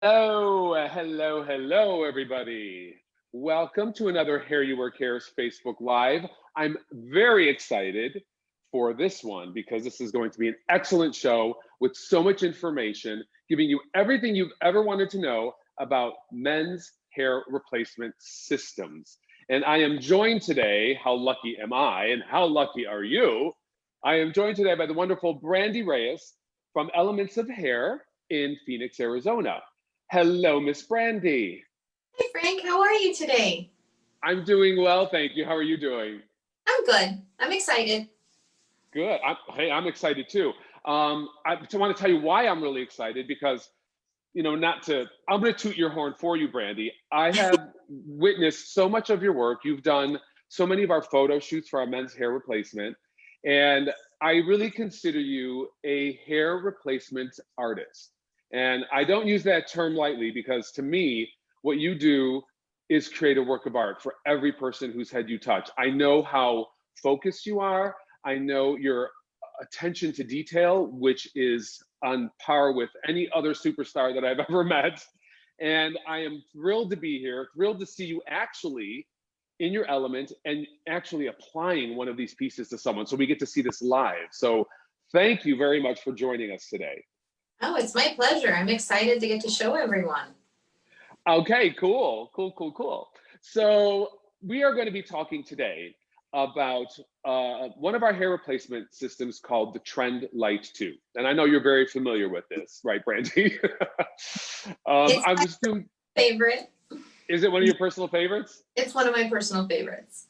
Hello, everybody. Welcome to another HairUWear Cares Facebook Live. I'm very excited for this one because this is going to be an excellent show with so much information, giving you everything you've ever wanted to know about men's hair replacement systems. And I am joined today, how lucky am I and how lucky are you? I am joined today by the wonderful Brandy Reyes from Elements of Hair in Phoenix, Arizona. Hello, Miss Brandy. Hi, Frank. How are you today? I'm doing well, thank you. How are you doing? I'm good. I'm excited. Good. Hey, I'm excited too. I want to tell you why I'm really excited because, I'm going to toot your horn for you, Brandy. I have witnessed so much of your work. You've done so many of our photo shoots for our men's hair replacement, and I really consider you a hair replacement artist. And I don't use that term lightly because to me, what you do is create a work of art for every person whose head you touch. I know how focused you are. I know your attention to detail, which is on par with any other superstar that I've ever met. And I am thrilled to be here, thrilled to see you actually in your element and actually applying one of these pieces to someone. So we get to see this live. So thank you very much for joining us today. Oh, it's my pleasure. I'm excited to get to show everyone. Okay, cool. So we are going to be talking today about one of our hair replacement systems called the Trend Light 2. And I know you're very familiar with this, right, Brandy? It's my favorite. Is it one of your personal favorites? It's one of my personal favorites.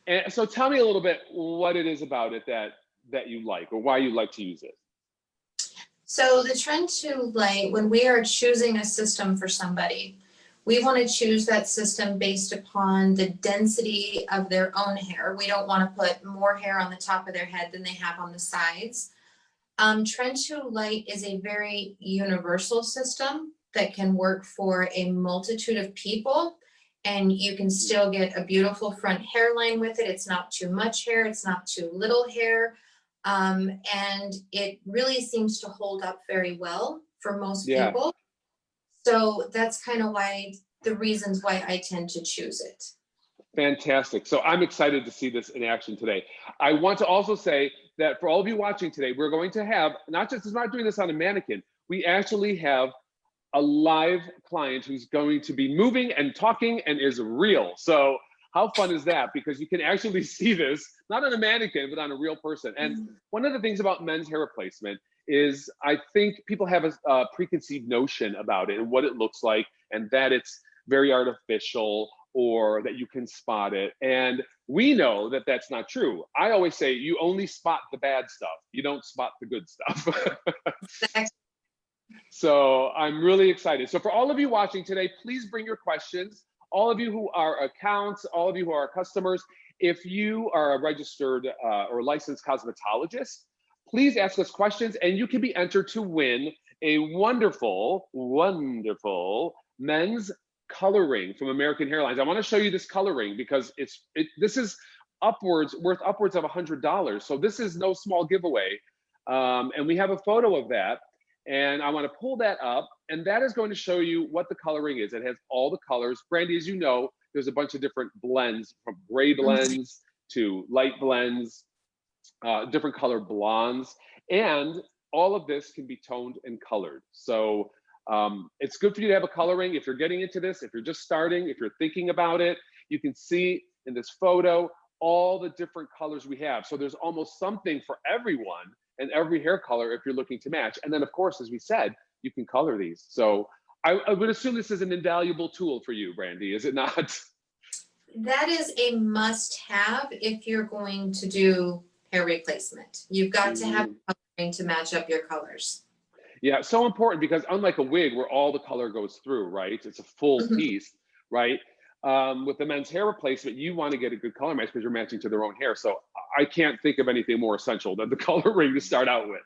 And so tell me a little bit what it is about it that you like or why you like to use it. So the Trend 2 Light, when we are choosing a system for somebody, we want to choose that system based upon the density of their own hair. We don't want to put more hair on the top of their head than they have on the sides. Trend 2 Light is a very universal system that can work for a multitude of people, and you can still get a beautiful front hairline with it. It's not too much hair, it's not too little hair, and it really seems to hold up very well for most people. So that's kind of why the reasons why I tend to choose it. Fantastic. So I'm excited to see this in action today. I want to also say that for all of you watching today, we're going to have, it's not doing this on a mannequin, we actually have a live client who's going to be moving and talking and is real. So how fun is that? Because you can actually see this, not on a mannequin, but on a real person. And one of the things about men's hair replacement is I think people have a preconceived notion about it and what it looks like, and that it's very artificial or that you can spot it. And we know that that's not true. I always say you only spot the bad stuff. You don't spot the good stuff. So I'm really excited. So for all of you watching today, please bring your questions. All of you who are accounts, all of you who are customers, if you are a registered or licensed cosmetologist, please ask us questions and you can be entered to win a wonderful, wonderful men's color ring from American Hairlines. I want to show you this color ring because this is worth upwards of $100. So this is no small giveaway. And we have a photo of that. And I want to pull that up, and that is going to show you what the coloring is. It has all the colors. Brandy, as you know, there's a bunch of different blends, from gray blends to light blends, different color blondes, and all of this can be toned and colored. So it's good for you to have a coloring. If you're getting into this, if you're just starting, if you're thinking about it, you can see in this photo all the different colors we have. So there's almost something for everyone and every hair color if you're looking to match. And then of course, as we said, you can color these. So I would assume this is an invaluable tool for you, Brandy, is it not? That is a must-have if you're going to do hair replacement. You've got to have coloring to match up your colors. Yeah, so important because unlike a wig where all the color goes through, right? It's a full piece, right? With the men's hair replacement, you want to get a good color match because you're matching to their own hair. So I can't think of anything more essential than the coloring to start out with.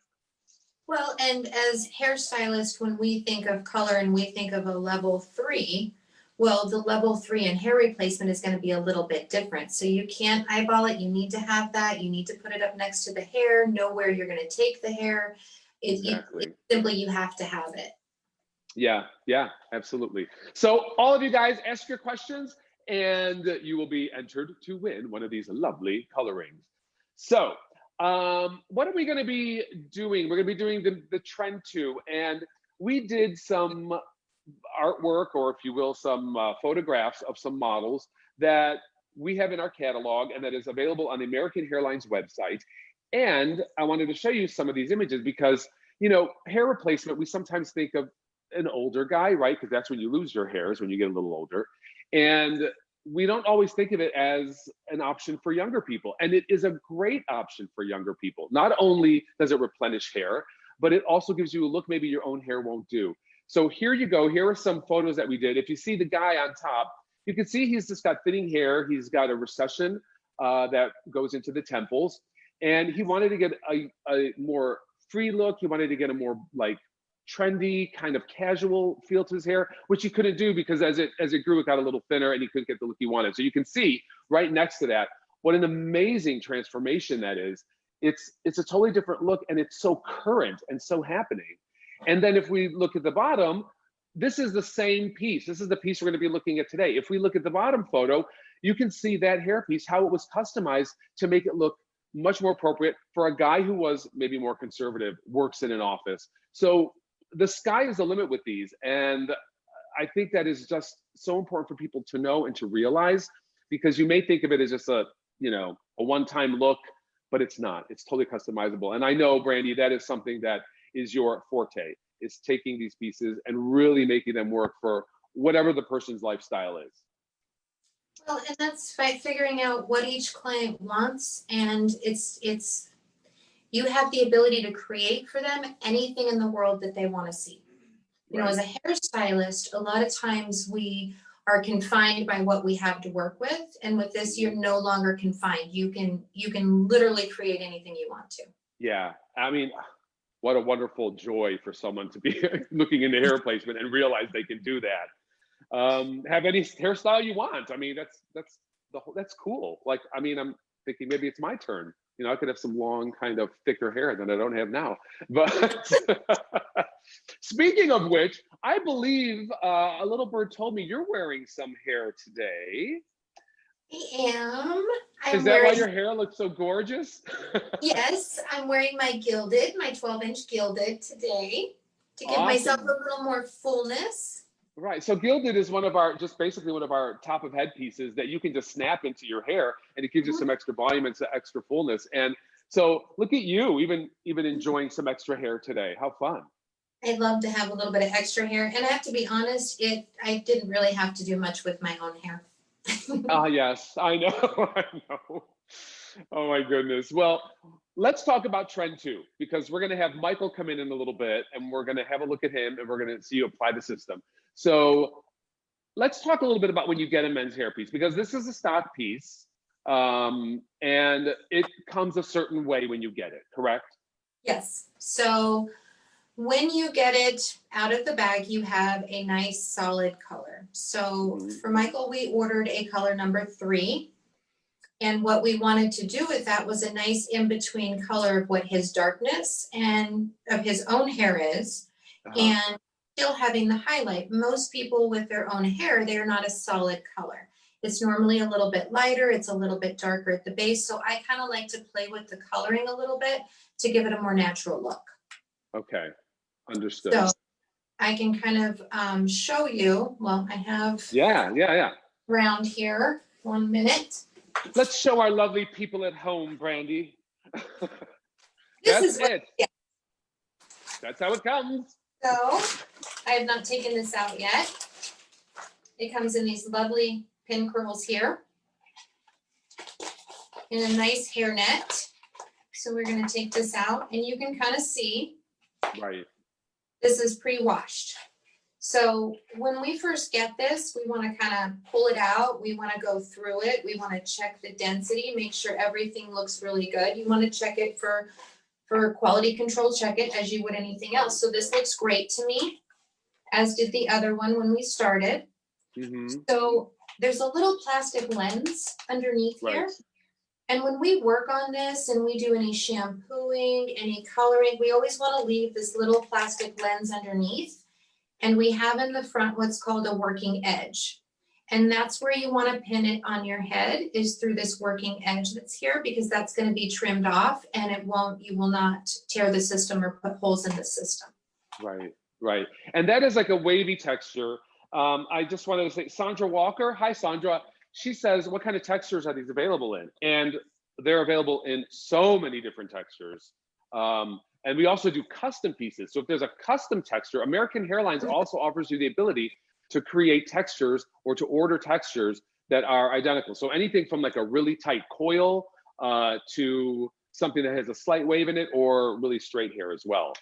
Well, and as hairstylists, when we think of color and we think of a level 3, well, the level 3 in hair replacement is going to be a little bit different. So you can't eyeball it. You need to have that. You need to put it up next to the hair, know where you're going to take the hair. Exactly. Simply, you have to have it. Yeah, yeah, absolutely. So all of you guys ask your questions and you will be entered to win one of these lovely colorings. So what are we going to be doing? We're going to be doing the trend two, and we did some artwork, or if you will, some photographs of some models that we have in our catalog and that is available on the American Hairlines website. And I wanted to show you some of these images because, you know, hair replacement, we sometimes think of an older guy, right? Because that's when you lose your hairs, when you get a little older. And we don't always think of it as an option for younger people. And it is a great option for younger people. Not only does it replenish hair, but it also gives you a look maybe your own hair won't do. So here you go. Here are some photos that we did. If you see the guy on top, you can see he's just got thinning hair. He's got a recession that goes into the temples. And he wanted to get a more free look. He wanted to get a more like trendy, kind of casual feel to his hair, which he couldn't do because as it grew, it got a little thinner and he couldn't get the look he wanted. So you can see right next to that, what an amazing transformation that is. It's a totally different look, and it's so current and so happening. And then if we look at the bottom, this is the same piece. This is the piece we're going to be looking at today. If we look at the bottom photo, you can see that hair piece, how it was customized to make it look much more appropriate for a guy who was maybe more conservative, works in an office. So the sky is the limit with these. And I think that is just so important for people to know and to realize, because you may think of it as just a, you know, a one-time look, but it's not. It's totally customizable. And I know, Brandy, that is something that is your forte, is taking these pieces and really making them work for whatever the person's lifestyle is. Well, and that's by figuring out what each client wants, and it's you have the ability to create for them anything in the world that they want to see. You know, as a hairstylist, a lot of times we are confined by what we have to work with, and with this, you're no longer confined. You can literally create anything you want to. Yeah, I mean, what a wonderful joy for someone to be looking into hair replacement and realize they can do that. Have any hairstyle you want. I mean, that's cool. Like, I mean, I'm thinking maybe it's my turn. You know, I could have some long, kind of thicker hair that I don't have now. But speaking of which, I believe a little bird told me you're wearing some hair today. I am. Is that why your hair looks so gorgeous? Yes, I'm wearing my 12-inch gilded today to give myself a little more fullness. Right. So gilded is one of our, just basically one of our top of head pieces that you can just snap into your hair, and it gives you some extra volume and some extra fullness. And so look at you, even enjoying some extra hair today. How fun. I'd love to have a little bit of extra hair. And I have to be honest, I didn't really have to do much with my own hair. Yes, I know. I know. Oh my goodness. Well, let's talk about trend two, because we're going to have Michael come in a little bit, and we're going to have a look at him, and we're going to see you apply the system. So let's talk a little bit about when you get a men's hair piece, because this is a stock piece, and it comes a certain way when you get it, correct? Yes. So when you get it out of the bag, you have a nice solid color. So for Michael, we ordered a color number 3. And what we wanted to do with that was a nice in-between color of what his darkness and of his own hair is, and still having the highlight. Most people with their own hair, they're not a solid color. It's normally a little bit lighter. It's a little bit darker at the base. So I kind of like to play with the coloring a little bit to give it a more natural look. Okay, understood. So I can kind of show you, well, I have around here, 1 minute. Let's show our lovely people at home, Brandy. That's it. Yeah. That's how it comes. So I have not taken this out yet. It comes in these lovely pin curls here in a nice hair net. So we're going to take this out, and you can kind of see. Right. This is pre-washed. So when we first get this, we want to kind of pull it out. We want to go through it. We want to check the density, make sure everything looks really good. You want to check it for quality control, check it as you would anything else. So this looks great to me, as did the other one when we started. So there's a little plastic lens underneath here. And when we work on this and we do any shampooing, any coloring, we always want to leave this little plastic lens underneath And we have in the front what's called a working edge. And that's where you want to pin it on your head, is through this working edge that's here, because that's going to be trimmed off and you will not tear the system or put holes in the system. Right, right. And that is like a wavy texture. I just wanted to say, Sandra Walker, hi Sandra. She says, what kind of textures are these available in? And they're available in so many different textures. And we also do custom pieces. So if there's a custom texture, American Hairlines also offers you the ability to create textures or to order textures that are identical. So anything from like a really tight coil to something that has a slight wave in it, or really straight hair as well.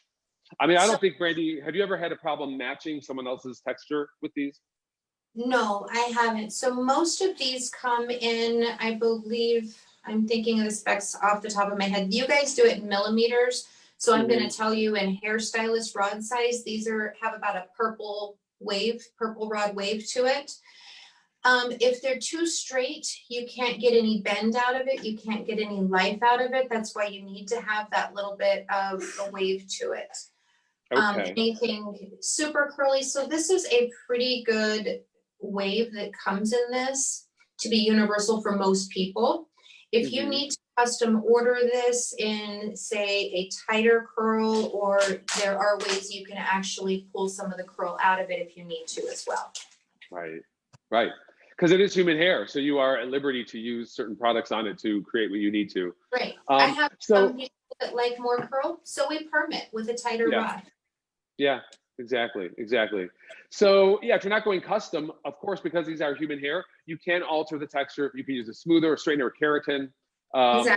I mean, I don't think, Brandy, have you ever had a problem matching someone else's texture with these? No, I haven't. So most of these come in, I believe, I'm thinking of the specs off the top of my head. You guys do it in millimeters. So I'm going to tell you in hairstylist rod size, these have about a purple rod wave to it. If they're too straight, you can't get any bend out of it. You can't get any life out of it. That's why you need to have that little bit of a wave to it. Okay. Anything super curly. So this is a pretty good wave that comes in this to be universal for most people. If you need to custom order this in, say, a tighter curl, or there are ways you can actually pull some of the curl out of it if you need to as well. Right, right. Because it is human hair, so you are at liberty to use certain products on it to create what you need to. Right. I have some people that like more curl, so we perm it with a tighter rod. Yeah, exactly, exactly. So yeah, if you're not going custom, of course, because these are human hair, you can alter the texture. You can use a smoother, a straightener, or keratin,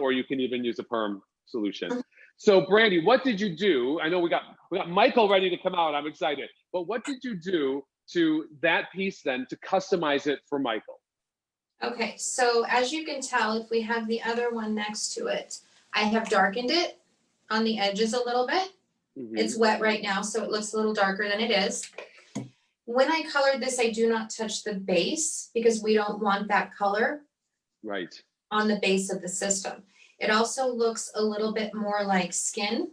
or you can even use a perm solution. So Brandy, what did you do? I know we got Michael ready to come out. I'm excited. But what did you do to that piece then to customize it for Michael? Okay, so as you can tell, if we have the other one next to it, I have darkened it on the edges a little bit. It's wet right now, so it looks a little darker than it is. When I colored this, I do not touch the base because we don't want that color on the base of the system. It also looks a little bit more like skin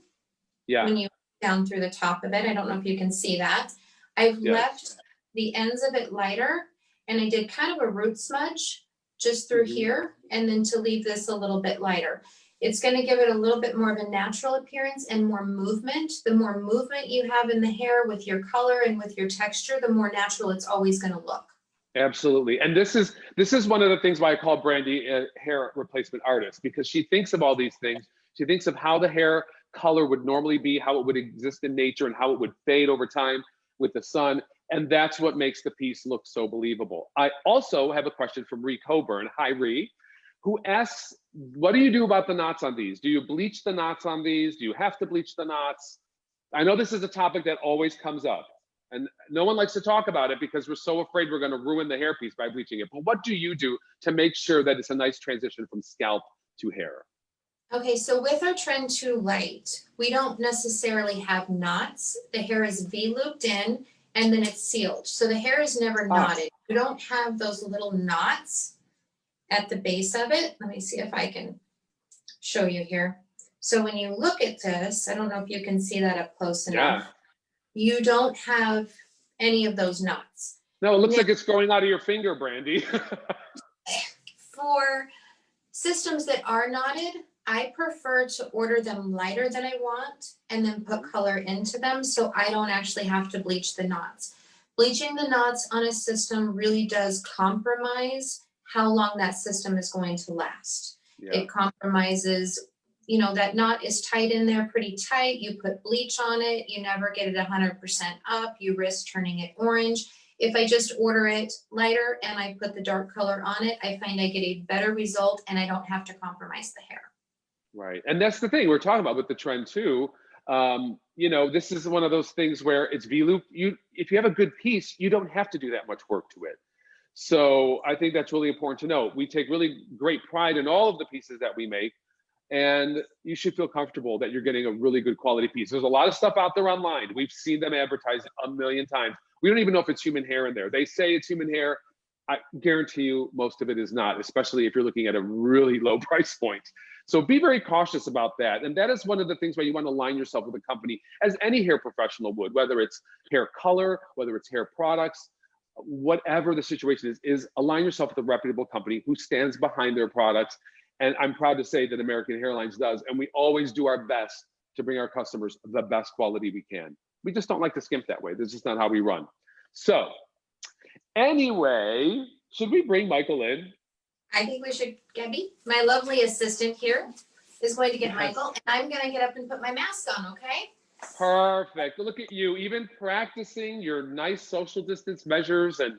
when you down through the top of it. I don't know if you can see that. I've left the ends of it lighter, and I did kind of a root smudge just through here, and then to leave this a little bit lighter. It's going to give it a little bit more of a natural appearance and more movement. The more movement you have in the hair with your color and with your texture, the more natural it's always going to look. Absolutely. And this is one of the things why I call Brandy a hair replacement artist, because she thinks of all these things. She thinks of how the hair color would normally be, how it would exist in nature, and how it would fade over time with the sun. And that's what makes the piece look so believable. I also have a question from Ree Coburn. Hi, Ree, who asks, what do you do about the knots on these? Do you bleach the knots on these? Do you have to bleach the knots? I know this is a topic that always comes up, and no one likes to talk about it because we're so afraid we're going to ruin the hairpiece by bleaching it. But what do you do to make sure that it's a nice transition from scalp to hair? Okay, so with our Trend to Light, we don't necessarily have knots. The hair is V-looped in, and then it's sealed. So the hair is never knotted. You don't have those little knots at the base of it. Let me see if I can show you here. So when you look at this, I don't know if you can see that up close enough. You don't have any of those knots. No, it looks like it's growing out of your finger, Brandy. For systems that are knotted, I prefer to order them lighter than I want and then put color into them, so I don't actually have to bleach the knots. Bleaching the knots on a system really does compromise how long that system is going to last. It compromises, you know, that knot is tight in there, pretty tight. You put bleach on it, you never get it 100% up, you risk turning it orange. If I just order it lighter and I put the dark color on it, I find I get a better result and I don't have to compromise the hair. Right. And that's the thing we're talking about with the Trend too. You know, this is one of those things where it's V-loop. If you have a good piece, you don't have to do that much work to it. So I think that's really important to know. We take really great pride in all of the pieces that we make, and you should feel comfortable that you're getting a really good quality piece. There's a lot of stuff out there online. We've seen them advertised a million times. We don't even know if it's human hair in there. They say it's human hair. I guarantee you most of it is not, especially if you're looking at a really low price point. So be very cautious about that. And that is one of the things why you want to align yourself with a company, as any hair professional would, whether it's hair color, whether it's hair products, whatever the situation is align yourself with a reputable company who stands behind their products. And I'm proud to say that American Hairlines does. And we always do our best to bring our customers the best quality we can. We just don't like to skimp that way. This is not how we run. So anyway, should we bring Michael in? I think we should. Gabby, my lovely assistant here, is going to get Michael, and I'm going to get up and put my mask on, okay? Perfect. Look at you, even practicing your nice social distance measures and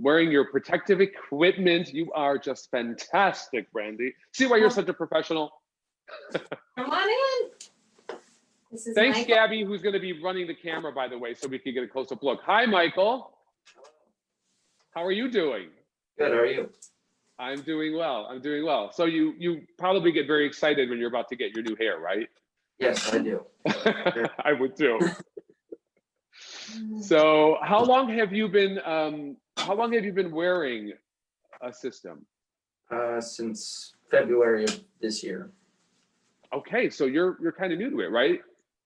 wearing your protective equipment. You are just fantastic, Brandy. See why you're such a professional? Come on in. This is Thanks, Michael. Gabby, who's going to be running the camera, by the way, so we can get a close-up look. Hi, Michael. How are you doing? Good, how are you? I'm doing well. I'm doing well. So you probably get very excited when you're about to get your new hair, right? Yes, I do. I would too. So how long have you been wearing a system? Since February of this year. Okay, so you're kind of new to it, right?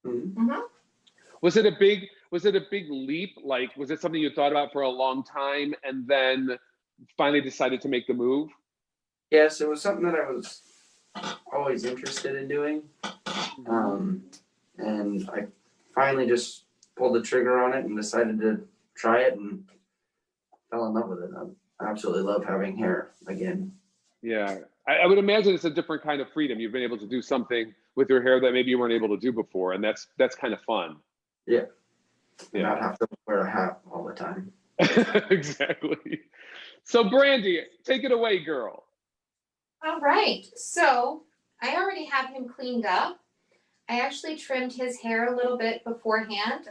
Mm-hmm. Mhm. Was it a big leap? Like, was it something you thought about for a long time and then finally decided to make the move? Yes, it was something that I was always interested in doing. And I finally just pulled the trigger on it and decided to try it and fell in love with it. I absolutely love having hair again. Yeah, I would imagine it's a different kind of freedom. You've been able to do something with your hair that maybe you weren't able to do before, and that's kind of fun. Yeah. Yeah. Not have to wear a hat all the time. Exactly. So Brandy, take it away, girl. All right, so I already have him cleaned up. I actually trimmed his hair a little bit beforehand.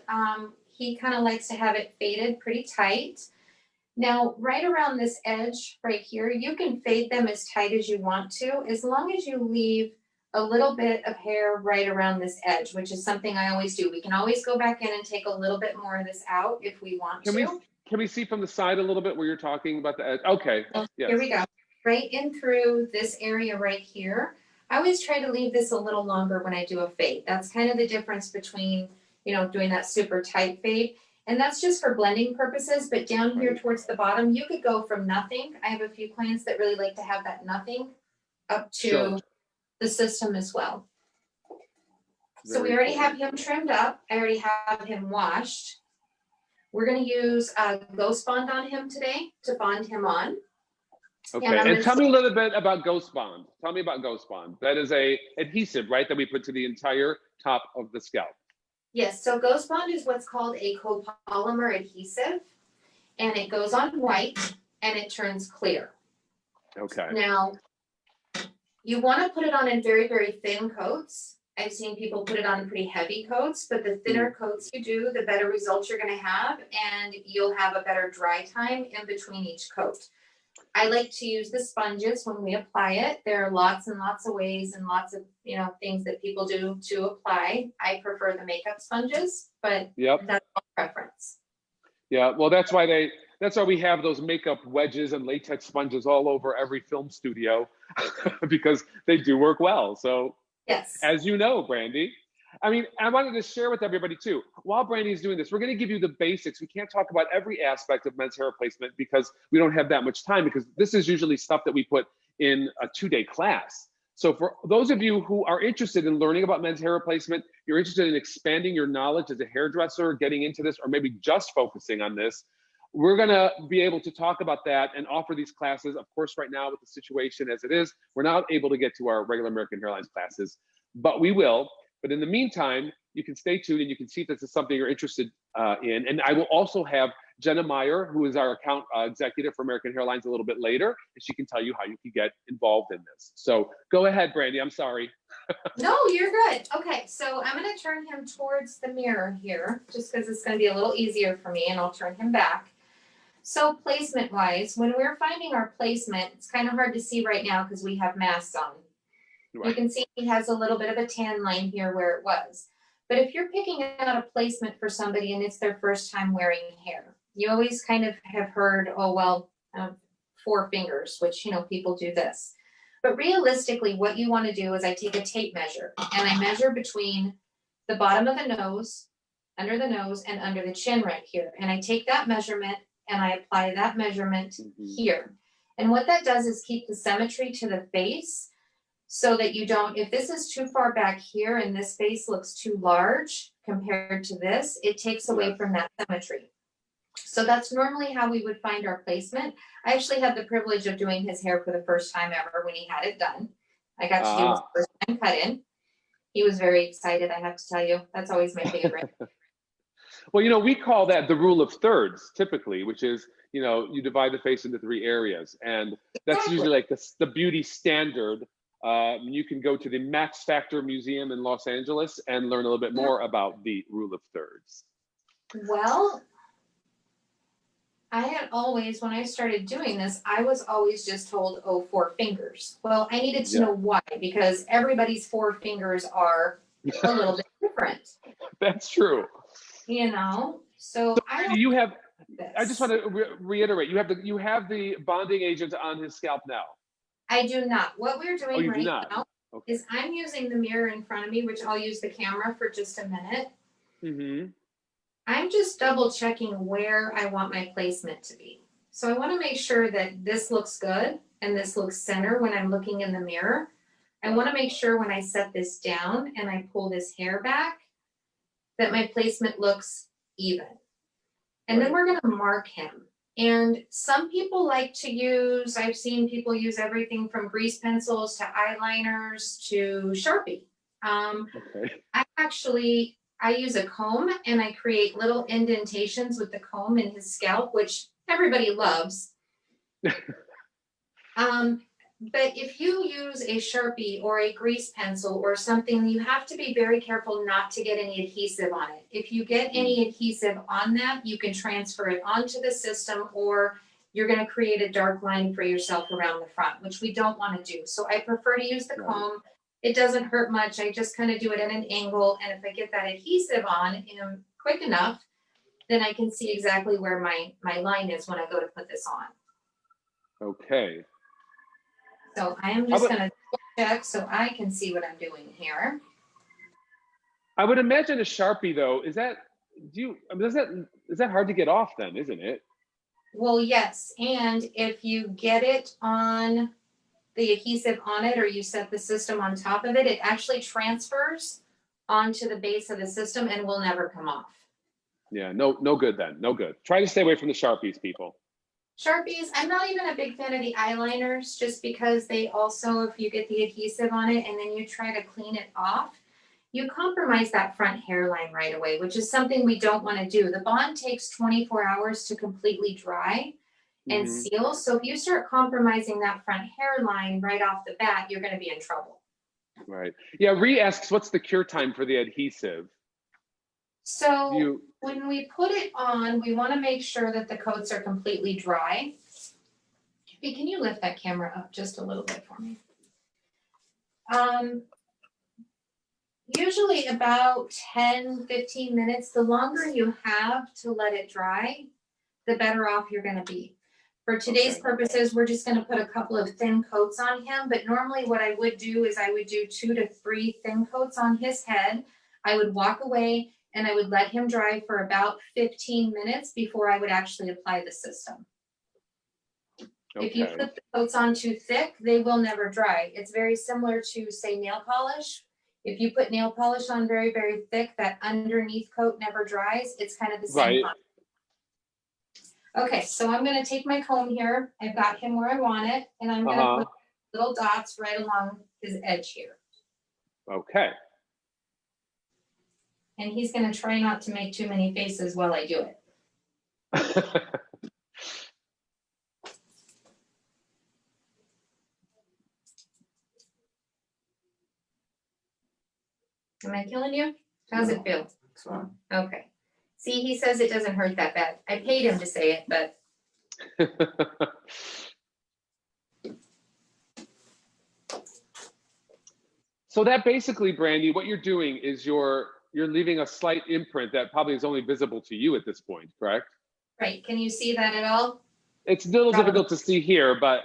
He kind of likes to have it faded pretty tight. Now, right around this edge right here, you can fade them as tight as you want to, as long as you leave a little bit of hair right around this edge, which is something I always do. We can always go back in and take a little bit more of this out if we want to. Can we see from the side a little bit where you're talking about the edge? Okay. Yes. Here we go. Right in through this area right here. I always try to leave this a little longer when I do a fade. That's kind of the difference between, doing that super tight fade. And that's just for blending purposes, but down here towards the bottom, you could go from nothing. I have a few clients that really like to have that nothing up to the system as well. So we already have him trimmed up. I already have him washed. We're going to use Ghost Bond on him today to bond him on. Okay, and tell me a little bit about Ghost Bond. Tell me about Ghost Bond. That is a adhesive, right, that we put to the entire top of the scalp. Yes, so Ghost Bond is what's called a copolymer adhesive, and it goes on white and it turns clear. Okay. Now, you want to put it on in very, very thin coats. I've seen people put it on pretty heavy coats, but the thinner coats you do, the better results you're going to have, and you'll have a better dry time in between each coat. I like to use the sponges when we apply it. There are lots and lots of ways and lots of things that people do to apply. I prefer the makeup sponges, but that's all preference. Yeah, well, that's why we have those makeup wedges and latex sponges all over every film studio because they do work well. So yes, as you know, Brandy. I mean, I wanted to share with everybody too, while Brandy's doing this, we're going to give you the basics. We can't talk about every aspect of men's hair replacement because we don't have that much time, because this is usually stuff that we put in a 2-day class. So for those of you who are interested in learning about men's hair replacement, you're interested in expanding your knowledge as a hairdresser, getting into this, or maybe just focusing on this, we're going to be able to talk about that and offer these classes. Of course, right now with the situation as it is, we're not able to get to our regular American Hairlines classes, but we will. But in the meantime, you can stay tuned and you can see if this is something you're interested in. And I will also have Jenna Meyer, who is our account executive for American Hairlines, a little bit later, and she can tell you how you can get involved in this. So go ahead, Brandy. I'm sorry. No, you're good. Okay, so I'm going to turn him towards the mirror here, just because it's going to be a little easier for me, and I'll turn him back. So placement-wise, when we're finding our placement, it's kind of hard to see right now because we have masks on. Right. You can see he has a little bit of a tan line here where it was. But if you're picking out a placement for somebody and it's their first time wearing hair, you always kind of have heard, oh, well, 4 fingers, which, you know, people do this. But realistically, what you want to do is I take a tape measure and I measure between the bottom of the nose, under the nose, and under the chin right here. And I take that measurement and I apply that measurement here. And what that does is keep the symmetry to the face so that you don't, if this is too far back here and this face looks too large compared to this, it takes away from that symmetry. So that's normally how we would find our placement. I actually had the privilege of doing his hair for the first time ever when he had it done. I got to do his first time cut in. He was very excited, I have to tell you. That's always my favorite. Well, you know, we call that the rule of thirds typically, which is, you know, you divide the face into 3 areas. And that's usually like the beauty standard. You can go to the Max Factor Museum in Los Angeles and learn a little bit more about the rule of thirds. Well, I had always, when I started doing this, I was always just told, oh, 4 fingers. Well, I needed to know why, because everybody's 4 fingers are a little bit different. That's true. You know, so you have, I just want to reiterate, you have the bonding agent on his scalp now. I do not. What we're doing right now Okay. is I'm using the mirror in front of me, which I'll use the camera for just a minute. Mm-hmm. I'm just double checking where I want my placement to be. So I want to make sure that this looks good and this looks center when I'm looking in the mirror. I want to make sure when I set this down and I pull this hair back that my placement looks even. And then we're going to mark him. And some people like to use, I've seen people use everything from grease pencils to eyeliners to Sharpie. I use a comb and I create little indentations with the comb in his scalp, which everybody loves. But if you use a Sharpie or a grease pencil or something, you have to be very careful not to get any adhesive on it. If you get any adhesive on that, you can transfer it onto the system, or you're going to create a dark line for yourself around the front, which we don't want to do. So I prefer to use the comb. It doesn't hurt much. I just kind of do it at an angle. And if I get that adhesive on, you know, quick enough, then I can see exactly where my line is when I go to put this on. Okay. So I am just going to check so I can see what I'm doing here. I would imagine a Sharpie though, is that hard to get off then, isn't it? Well, yes. And if you get it on the adhesive on it, or you set the system on top of it, it actually transfers onto the base of the system and will never come off. Yeah, no good then, no good. Try to stay away from the Sharpies, people. Sharpies, I'm not even a big fan of the eyeliners, just because they also, if you get the adhesive on it and then you try to clean it off, you compromise that front hairline right away, which is something we don't want to do. The bond takes 24 hours to completely dry and seal. So if you start compromising that front hairline right off the bat, you're going to be in trouble. Right. Yeah, Ree asks, what's the cure time for the adhesive? So when we put it on, we want to make sure that the coats are completely dry. Hey, can you lift that camera up just a little bit for me? Usually about 10, 15 minutes. The longer you have to let it dry, the better off you're going to be. For today's purposes, we're just going to put a couple of thin coats on him. But normally what I would do is I would do 2 to 3 thin coats on his head. I would walk away and I would let him dry for about 15 minutes before I would actually apply the system. Okay. If you put the coats on too thick, they will never dry. It's very similar to, say, nail polish. If you put nail polish on very, very thick, that underneath coat never dries. It's kind of the same. Right. Okay, so I'm going to take my comb here. I've got him where I want it, and I'm going to put little dots right along his edge here. Okay. And he's going to try not to make too many faces while I do it. Am I killing you? How's it feel? It's fine. Okay. See, he says it doesn't hurt that bad. I paid him to say it, but. So that basically, Brandy, what you're doing is you're leaving a slight imprint that probably is only visible to you at this point, correct? Right. Can you see that at all? It's a little Probably. difficult to see here, but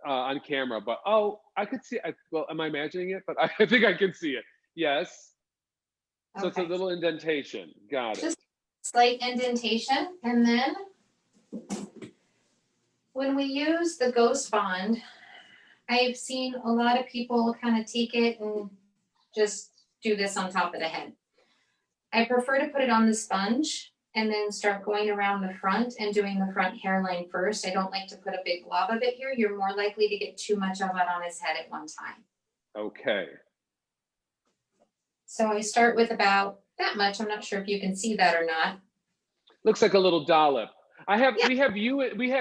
on camera. But oh, I could see. Well, am I imagining it? But I think I can see it. Yes. So it's a Okay. little indentation. Got it. Just slight indentation, and then when we use the Ghost Bond, I've seen a lot of people kind of take it and just do this on top of the head. I prefer to put it on the sponge and then start going around the front and doing the front hairline first. I don't like to put a big glob of it here. You're more likely to get too much of it on his head at one time. Okay. So I start with about that much. I'm not sure if you can see that or not. Looks like a little dollop. Yeah. We have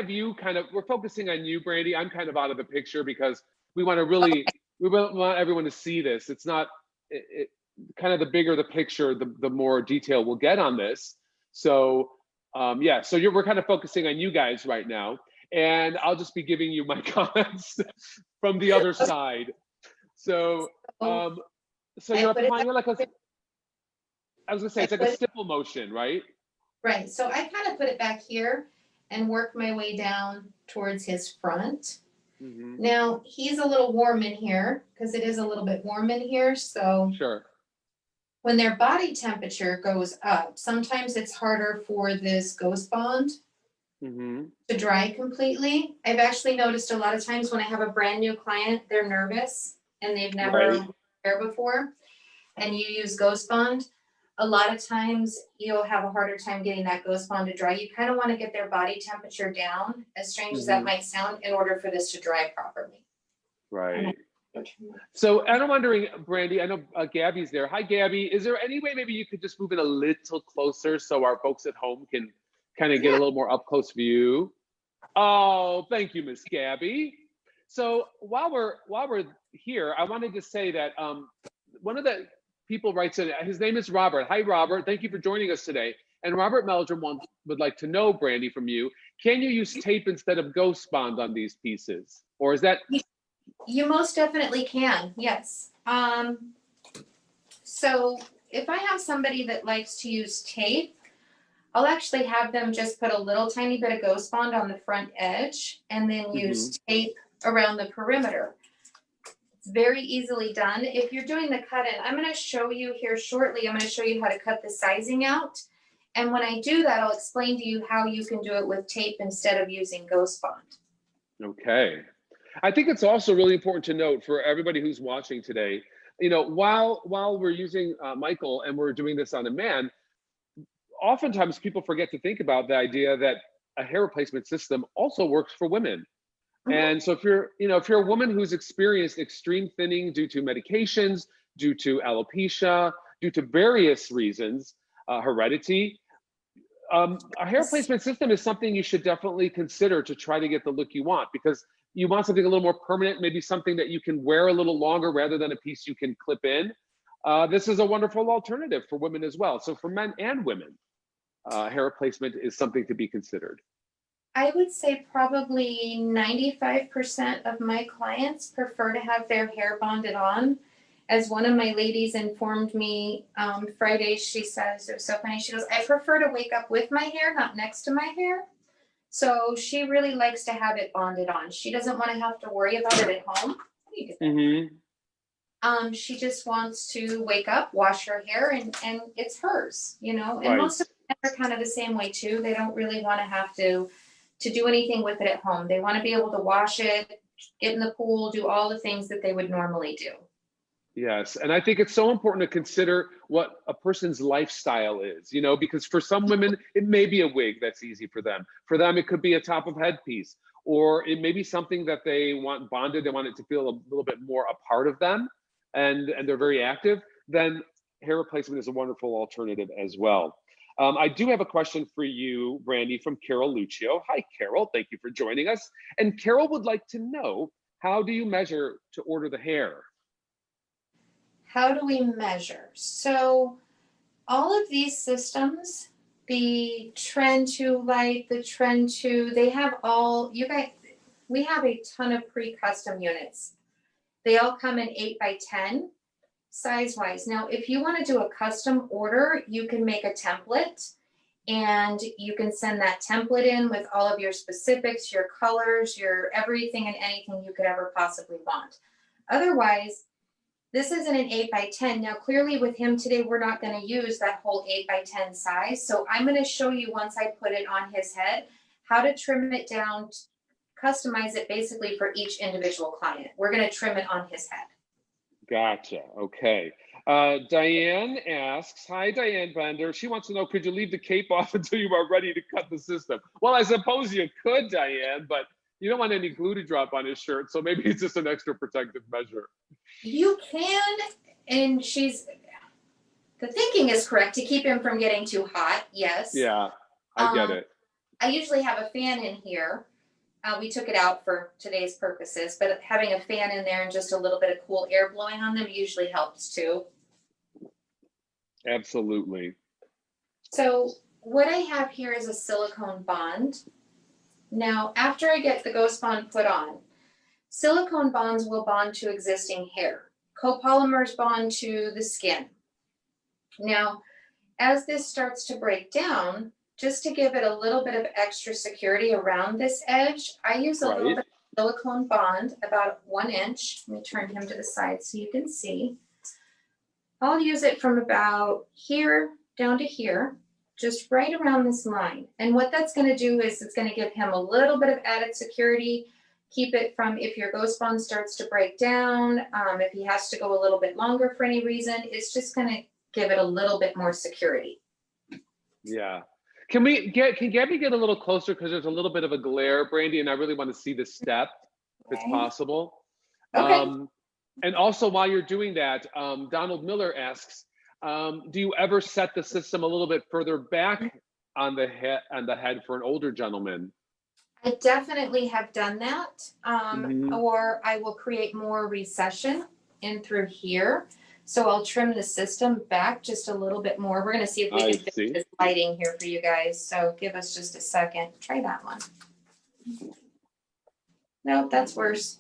you kind of, we're focusing on you, Brandy. I'm kind of out of the picture because we want to really, we want everyone to see this. It's not, kind of the bigger the picture, the more detail we'll get on this. So yeah, so we're kind of focusing on you guys right now. And I'll just be giving you my comments from the other side. So, so you're applying it like a, I was gonna say, it's like a stipple motion, right? Right, so I kind of put it back here and work my way down towards his front. Mm-hmm. Now, he's a little warm in here because it is a little bit warm in here. So sure. When their body temperature goes up, sometimes it's harder for this Ghost Bond to dry completely. I've actually noticed a lot of times when I have a brand new client, they're nervous and they've never hair before, and you use Ghost Bond. A lot of times you'll have a harder time getting that Ghost Bond to dry. You kind of want to get their body temperature down, as strange as that might sound, in order for this to dry properly. Right. So, and I'm wondering, Brandy, I know Gabby's there. Hi, Gabby. Is there any way maybe you could just move it a little closer so our folks at home can kind of get a little more up close view? Oh, thank you, Miss Gabby. So while we're here, I wanted to say that one of the people writes in, his name is Robert. Hi, Robert. Thank you for joining us today. And Robert Meldrum would like to know, Brandy, from you, can you use tape instead of Ghost Bond on these pieces? Or is that... You most definitely can, yes. So if I have somebody that likes to use tape, I'll actually have them just put a little tiny bit of Ghost Bond on the front edge and then use tape around the perimeter. It's very easily done. If you're doing the cut-in, I'm going to show you here shortly. I'm going to show you how to cut the sizing out. And when I do that, I'll explain to you how you can do it with tape instead of using Ghost Bond. Okay. I think it's also really important to note for everybody who's watching today, you know, while we're using Michael and we're doing this on a man, oftentimes people forget to think about the idea that a hair replacement system also works for women. And so if you're a woman who's experienced extreme thinning due to medications, due to alopecia, due to various reasons, heredity, a hair replacement system is something you should definitely consider to try to get the look you want, because you want something a little more permanent, maybe something that you can wear a little longer rather than a piece you can clip in. This is a wonderful alternative for women as well. So for men and women, hair replacement is something to be considered. I would say probably 95% of my clients prefer to have their hair bonded on. As one of my ladies informed me Friday, she says, it was so funny, she goes, I prefer to wake up with my hair, not next to my hair. So she really likes to have it bonded on. She doesn't want to have to worry about it at home. She just wants to wake up, wash her hair, and it's hers, you know. And most of them are kind of the same way too. They don't really want to have to do anything with it at home. They want to be able to wash it, get in the pool, do all the things that they would normally do. Yes, and I think it's so important to consider what a person's lifestyle is, you know, because for some women, it may be a wig that's easy for them. For them, it could be a top of head piece, or it may be something that they want bonded, they want it to feel a little bit more a part of them, and they're very active. Then hair replacement is a wonderful alternative as well. I do have a question for you, Brandy, from Carol Lucio. Hi, Carol, thank you for joining us. And Carol would like to know, how do you measure to order the hair? How do we measure? So all of these systems, the Trend 2 Light, the Trend 2, they have all, you guys, we have a ton of pre-custom units. They all come in 8x10 size-wise. Now, if you want to do a custom order, you can make a template And you can send that template in with all of your specifics, your colors, your everything and anything you could ever possibly want. Otherwise, this isn't an 8x10. Now, clearly with him today, we're not going to use that whole 8x10 size. So I'm going to show you, once I put it on his head, how to trim it down, customize it basically for each individual client. We're going to trim it on his head. Gotcha. Okay. Diane asks, hi, Diane Bender. She wants to know, could you leave the cape off until you are ready to cut the system? Well, I suppose you could, Diane, but you don't want any glue to drop on his shirt. So maybe it's just an extra protective measure. You can, and the thinking is correct to keep him from getting too hot. Yes. Yeah, I get it. I usually have a fan in here. We took it out for today's purposes, but having a fan in there and just a little bit of cool air blowing on them usually helps too. Absolutely. So what I have here is a silicone bond. Now, after I get the Ghost Bond put on, silicone bonds will bond to existing hair. Copolymers bond to the skin. Now, as this starts to break down, just to give it a little bit of extra security around this edge, I use a little bit of silicone bond, about 1 inch. Let me turn him to the side so you can see. I'll use it from about here down to here, just right around this line. And what that's going to do is it's going to give him a little bit of added security, keep it from, if your Ghost Bond starts to break down, if he has to go a little bit longer for any reason, it's just going to give it a little bit more security. Yeah. Can Gabby get a little closer, because there's a little bit of a glare, Brandy, and I really want to see the step, if it's possible. Okay. And also, while you're doing that, Donald Miller asks, do you ever set the system a little bit further back on the head for an older gentleman? I definitely have done that, Mhm. or I will create more recession in through here. So I'll trim the system back just a little bit more. We're going to see if we can fix this lighting here for you guys. So give us just a second. Try that one. Nope, that's worse.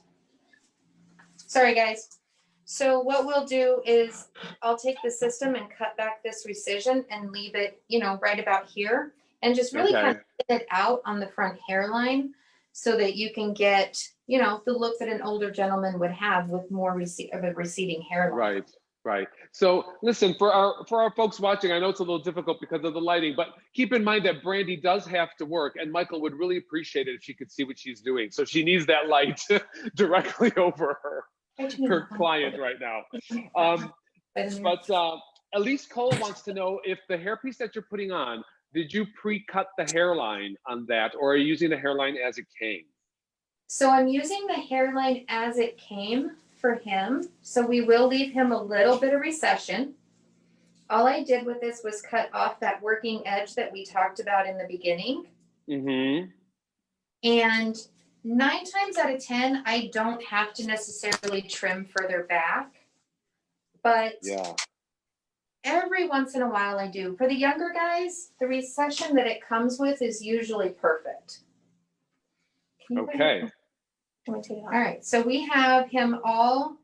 Sorry, guys. So what we'll do is I'll take the system and cut back this recession and leave it, right about here, and just really kind of get it out on the front hairline so that you can get, the look that an older gentleman would have with more of a receding hairline. Right. So listen, for our folks watching, I know it's a little difficult because of the lighting, but keep in mind that Brandy does have to work, and Michael would really appreciate it if she could see what she's doing. So she needs that light directly over her client right now. But Elise Cole wants to know if the hairpiece that you're putting on, did you pre-cut the hairline on that, or are you using the hairline as it came? So I'm using the hairline as it came for him. So we will leave him a little bit of recession. All I did with this was cut off that working edge that we talked about in the beginning. Mm-hmm. And 9 times out of 10, I don't have to necessarily trim further back, but every once in a while I do. For the younger guys, the recession that it comes with is usually perfect. Okay. All right, so we have him all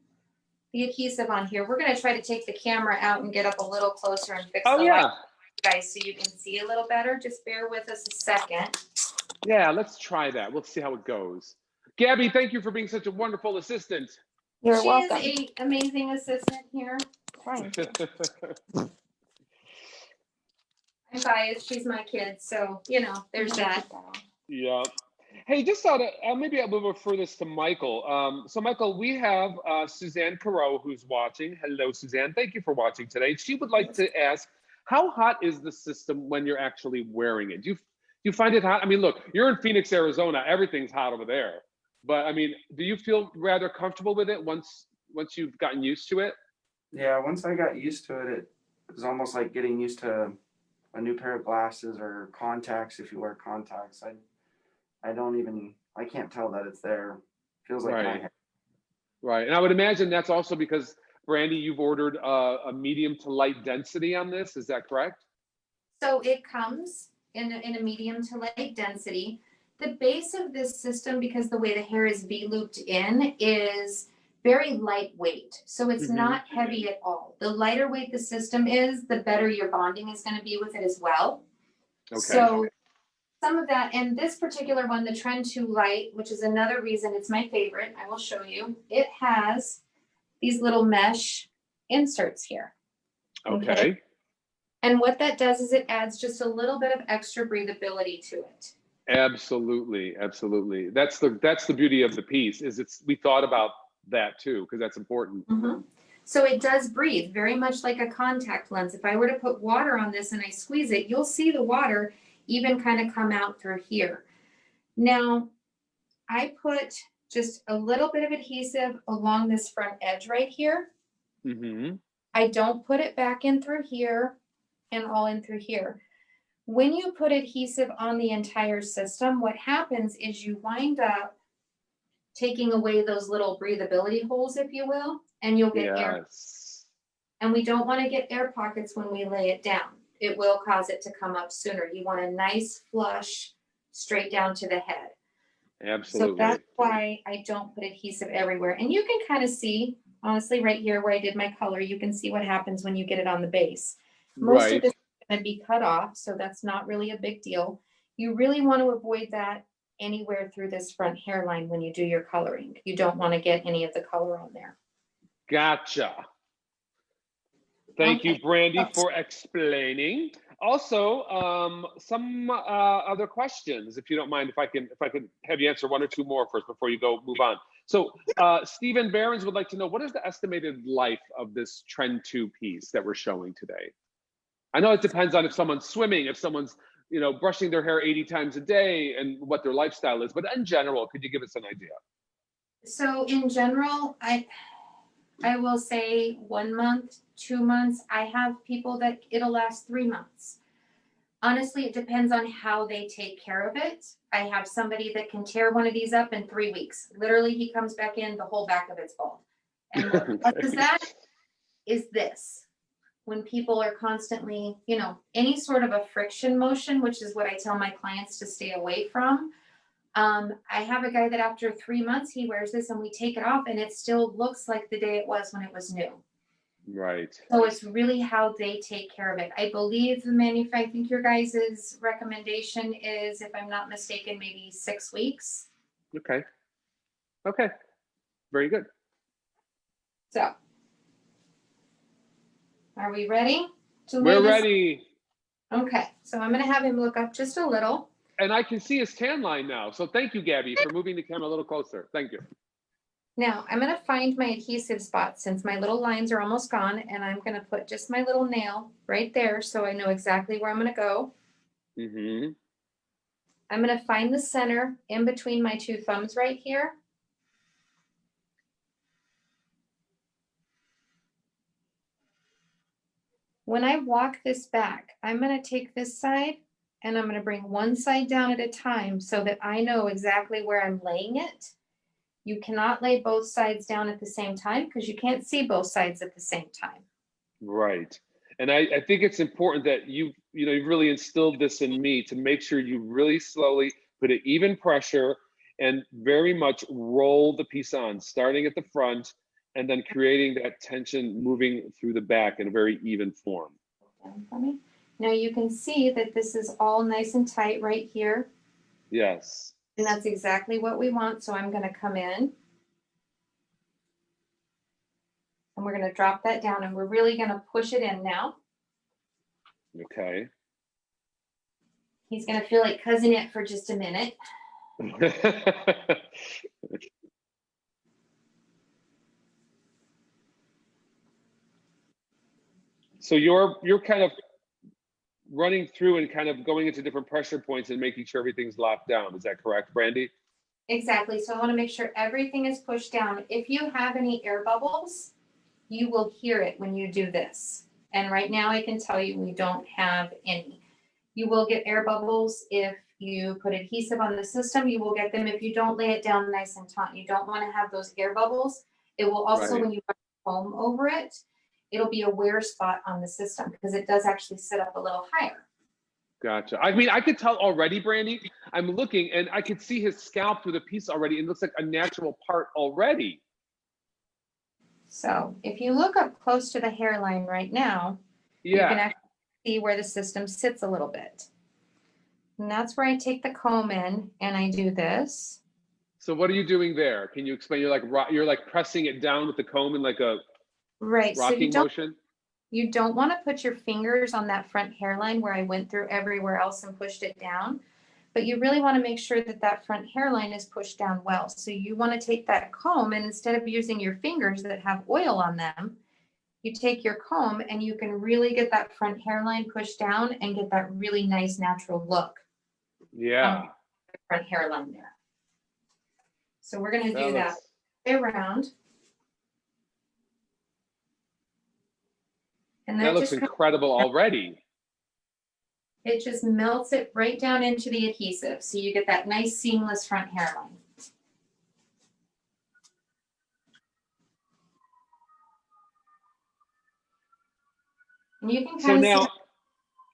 the adhesive on here. We're going to try to take the camera out and get up a little closer and fix the light, guys, so you can see a little better. Just bear with us a second. Yeah, let's try that. We'll see how it goes. Gabby, thank you for being such a wonderful assistant. You're welcome. She is an amazing assistant here. Fine. I'm biased. She's my kid, so there's that. Yeah. Hey, just thought maybe I'll refer this to Michael. So Michael, we have Suzanne Carreau who's watching. Hello, Suzanne. Thank you for watching today. She would like to ask, how hot is the system when you're actually wearing it? Do you find it hot? I mean, look, you're in Phoenix, Arizona. Everything's hot over there. But I mean, do you feel rather comfortable with it once you've gotten used to it? Yeah, once I got used to it, it was almost like getting used to a new pair of glasses or contacts. If you wear contacts, I can't tell that it's there. Feels like my hair. Right, and I would imagine that's also because, Brandy, you've ordered a medium to light density on this. Is that correct? So it comes in a medium to light density. The base of this system, because the way the hair is V-looped in, is very lightweight. So it's not heavy at all. The lighter weight the system is, the better your bonding is going to be with it as well. Okay. So some of that, and this particular one, the Trend to Light, which is another reason it's my favorite, I will show you. It has these little mesh inserts here. Okay. And what that does is it adds just a little bit of extra breathability to it. Absolutely, absolutely. That's the beauty of the piece, is we thought about that too, because that's important. So it does breathe, very much like a contact lens. If I were to put water on this and I squeeze it, you'll see the water even kind of come out through here. Now, I put just a little bit of adhesive along this front edge right here. I don't put it back in through here and all in through here. When you put adhesive on the entire system, what happens is you wind up taking away those little breathability holes, if you will, and you'll get air. And we don't want to get air pockets when we lay it down. It will cause it to come up sooner. You want a nice flush straight down to the head. Absolutely. So that's why I don't put adhesive everywhere. And you can kind of see, honestly, right here where I did my color, you can see what happens when you get it on the base. Most of this is going to be cut off, so that's not really a big deal. You really want to avoid that anywhere through this front hairline when you do your coloring. You don't want to get any of the color on there. Gotcha. Thank you, Brandy, for explaining. Also, some other questions, if you don't mind, if I could have you answer one or two more first before you move on. So Stephen Behrens would like to know, what is the estimated life of this Trend 2 piece that we're showing today? I know it depends on if someone's swimming, if someone's brushing their hair 80 times a day, and what their lifestyle is. But in general, could you give us an idea? So in general, I will say 1 month, 2 months. I have people that it'll last 3 months. Honestly, it depends on how they take care of it. I have somebody that can tear one of these up in 3 weeks. Literally, he comes back in, the whole back of it's bald. And what causes that is this. When people are constantly, any sort of a friction motion, which is what I tell my clients to stay away from. I have a guy that after 3 months, he wears this and we take it off and it still looks like the day it was when it was new. Right. So it's really how they take care of it. I believe the manufacturer, I think your guys' recommendation is, if I'm not mistaken, maybe 6 weeks. Okay. Okay. Very good. So, are we ready? We're ready. Okay. So I'm going to have him look up just a little. And I can see his tan line now. So thank you, Gabby, for moving the camera a little closer. Thank you. Now I'm going to find my adhesive spot since my little lines are almost gone, and I'm going to put just my little nail right there so I know exactly where I'm going to go. I'm going to find the center in between my two thumbs right here. When I walk this back, I'm going to take this side and I'm going to bring one side down at a time so that I know exactly where I'm laying it. You cannot lay both sides down at the same time because you can't see both sides at the same time. Right. And I think it's important that you've really instilled this in me to make sure you really slowly put an even pressure and very much roll the piece on, starting at the front and then creating that tension moving through the back in a very even form. Now you can see that this is all nice and tight right here. Yes. And that's exactly what we want. So I'm going to come in and we're going to drop that down and we're really going to push it in now. Okay. He's going to feel like cuzzing it for just a minute. So you're kind of running through and kind of going into different pressure points and making sure everything's locked down. Is that correct, Brandy? Exactly. So I want to make sure everything is pushed down. If you have any air bubbles, you will hear it when you do this. And right now I can tell you we don't have any. You will get air bubbles if you put adhesive on the system. You will get them if you don't lay it down nice and taut. You don't want to have those air bubbles. It will also, when you put foam over it, it'll be a wear spot on the system because it does actually sit up a little higher. Gotcha. I mean, I could tell already, Brandy, I'm looking and I could see his scalp through the piece already. It looks like a natural part already. So if you look up close to the hairline right now, you can actually see where the system sits a little bit. And that's where I take the comb in and I do this. So what are you doing there? Can you explain? You're like pressing it down with the comb in like a Right. So rocking motion? you don't want to put your fingers on that front hairline where I went through everywhere else and pushed it down. But you really want to make sure that that front hairline is pushed down well. So you want to take that comb, and instead of using your fingers that have oil on them, you take your comb and you can really get that front hairline pushed down and get that really nice natural look. Yeah. Front hairline there. So we're going to do that looks, around. And that looks just incredible already. it just melts it right down into the adhesive. So you get that nice seamless front hairline. And you can So kind now,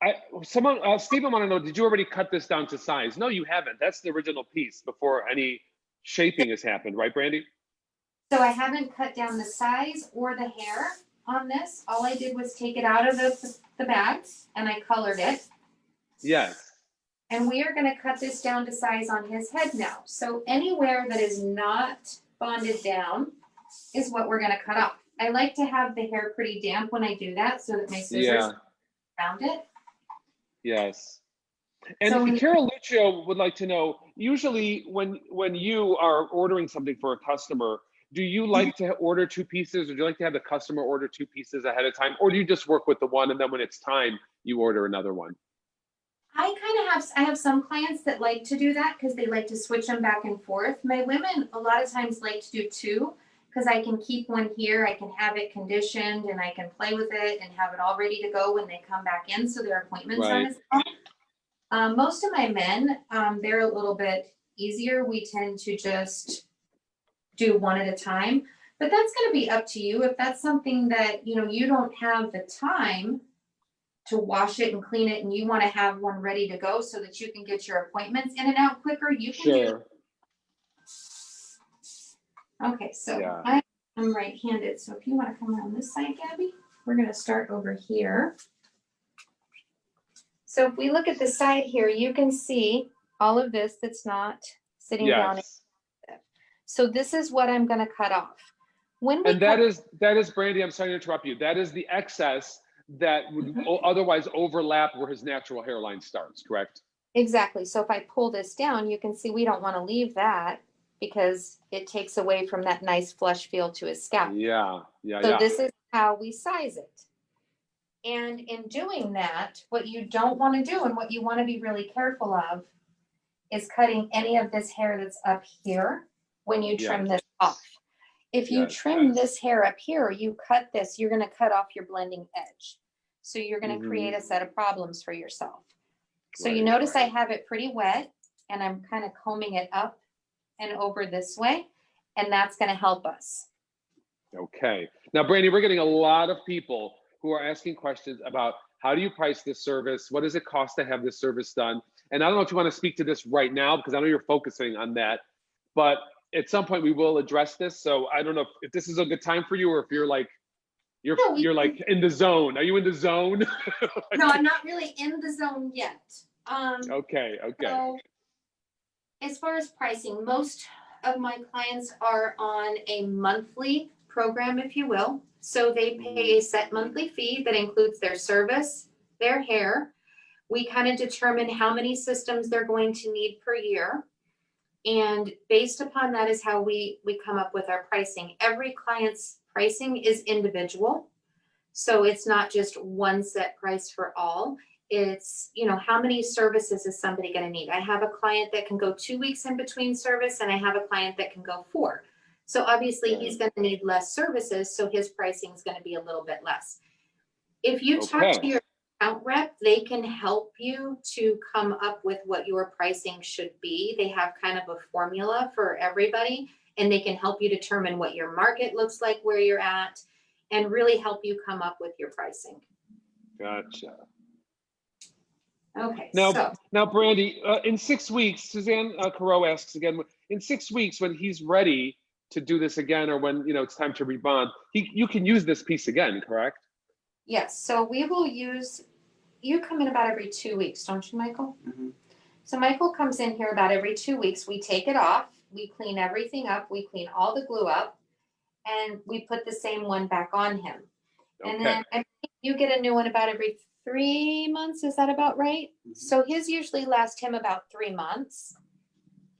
of Stephen want to know, did you already cut this down to size? No, you haven't. That's the original piece before any shaping has happened, right, Brandy? So I haven't cut down the size or the hair on this. All I did was take it out of the bags and I colored it. Yes. And we are going to cut this down to size on his head now. So anywhere that is not bonded down is what we're going to cut off. I like to have the hair pretty damp when I do that so that my scissors around it. Yes. And So Carol Lucio would like to know, usually when you are ordering something for a customer, do you like to order 2 pieces, or do you like to have the customer order 2 pieces ahead of time? Or do you just work with the one and then when it's time, you order another one? I have some clients that like to do that because they like to switch them back and forth. My women a lot of times like to do 2 because I can keep one here, I can have it conditioned and I can play with it and have it all ready to go when they come back in so their appointments aren't as long. Most of my men, they're a little bit easier. We tend to just do one at a time, but that's going to be up to you. If that's something that, you don't have the time to wash it and clean it and you want to have one ready to go so that you can get your appointments in and out quicker, you can do that. Okay, so I am right-handed. So if you want to come around this side, Gabby, we're going to start over here. So if we look at the side here, you can see all of this that's not sitting down. So this is what I'm going to cut off. That is Brandy, I'm sorry to interrupt you. That is the excess that would otherwise overlap where his natural hairline starts, correct? Exactly. So if I pull this down, you can see we don't want to leave that because it takes away from that nice flush feel to his scalp. So this is how we size it. And in doing that, what you don't want to do and what you want to be really careful of is cutting any of this hair that's up here when you trim this off. If you trim this hair up here, you cut this, you're going to cut off your blending edge. So you're going to create a set of problems for yourself. So you notice I have it pretty wet and I'm kind of combing it up and over this way, and that's going to help us. Okay. Now, Brandy, we're getting a lot of people who are asking questions about how do you price this service? What does it cost to have this service done? And I don't know if you want to speak to this right now because I know you're focusing on that, but at some point we will address this. So I don't know if this is a good time for you or if you're like, you're like in the zone. Are you in the zone? No, I'm not really in the zone yet. Okay. So as far as pricing, most of my clients are on a monthly program, if you will. So they pay a set monthly fee that includes their service, their hair. We kind of determine how many systems they're going to need per year. And based upon that is how we come up with our pricing. Every client's pricing is individual. So it's not just one set price for all. It's, how many services is somebody going to need? I have a client that can go 2 weeks in between service, and I have a client that can go 4. So obviously he's going to need less services, so his pricing is going to be a little bit less. If you talk to your account rep, they can help you to come up with what your pricing should be. They have kind of a formula for everybody, and they can help you determine what your market looks like, where you're at, and really help you come up with your pricing. Gotcha. Okay. Now, Brandy, in 6 weeks, Suzanne Carreau asks again, in 6 weeks when he's ready to do this again, or when it's time to rebond, you can use this piece again, correct? Yes. So we will use. You come in about every 2 weeks, don't you, Michael? Mm-hmm. So Michael comes in here about every 2 weeks. We take it off, we clean everything up, we clean all the glue up, and we put the same one back on him. And then I think you get a new one about every 3 months. Is that about right? So his usually last him about 3 months.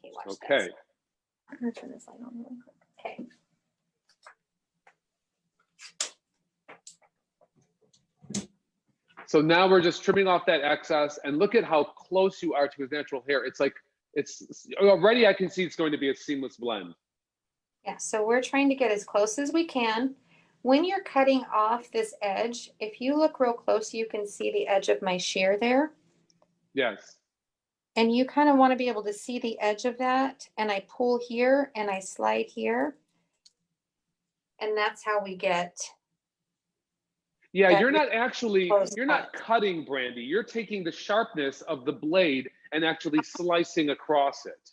Okay, watch this. I'm gonna turn this light on really quick. Okay. So now we're just trimming off that excess, and look at how close you are to his natural hair. It's like, it's already, I can see it's going to be a seamless blend. Yeah, so we're trying to get as close as we can. When you're cutting off this edge, if you look real close, you can see the edge of my shear there. Yes. And you kind of want to be able to see the edge of that. And I pull here and I slide here. And that's how we get. Yeah, you're not actually, you're not cutting, Brandy. You're taking the sharpness of the blade and actually slicing across it.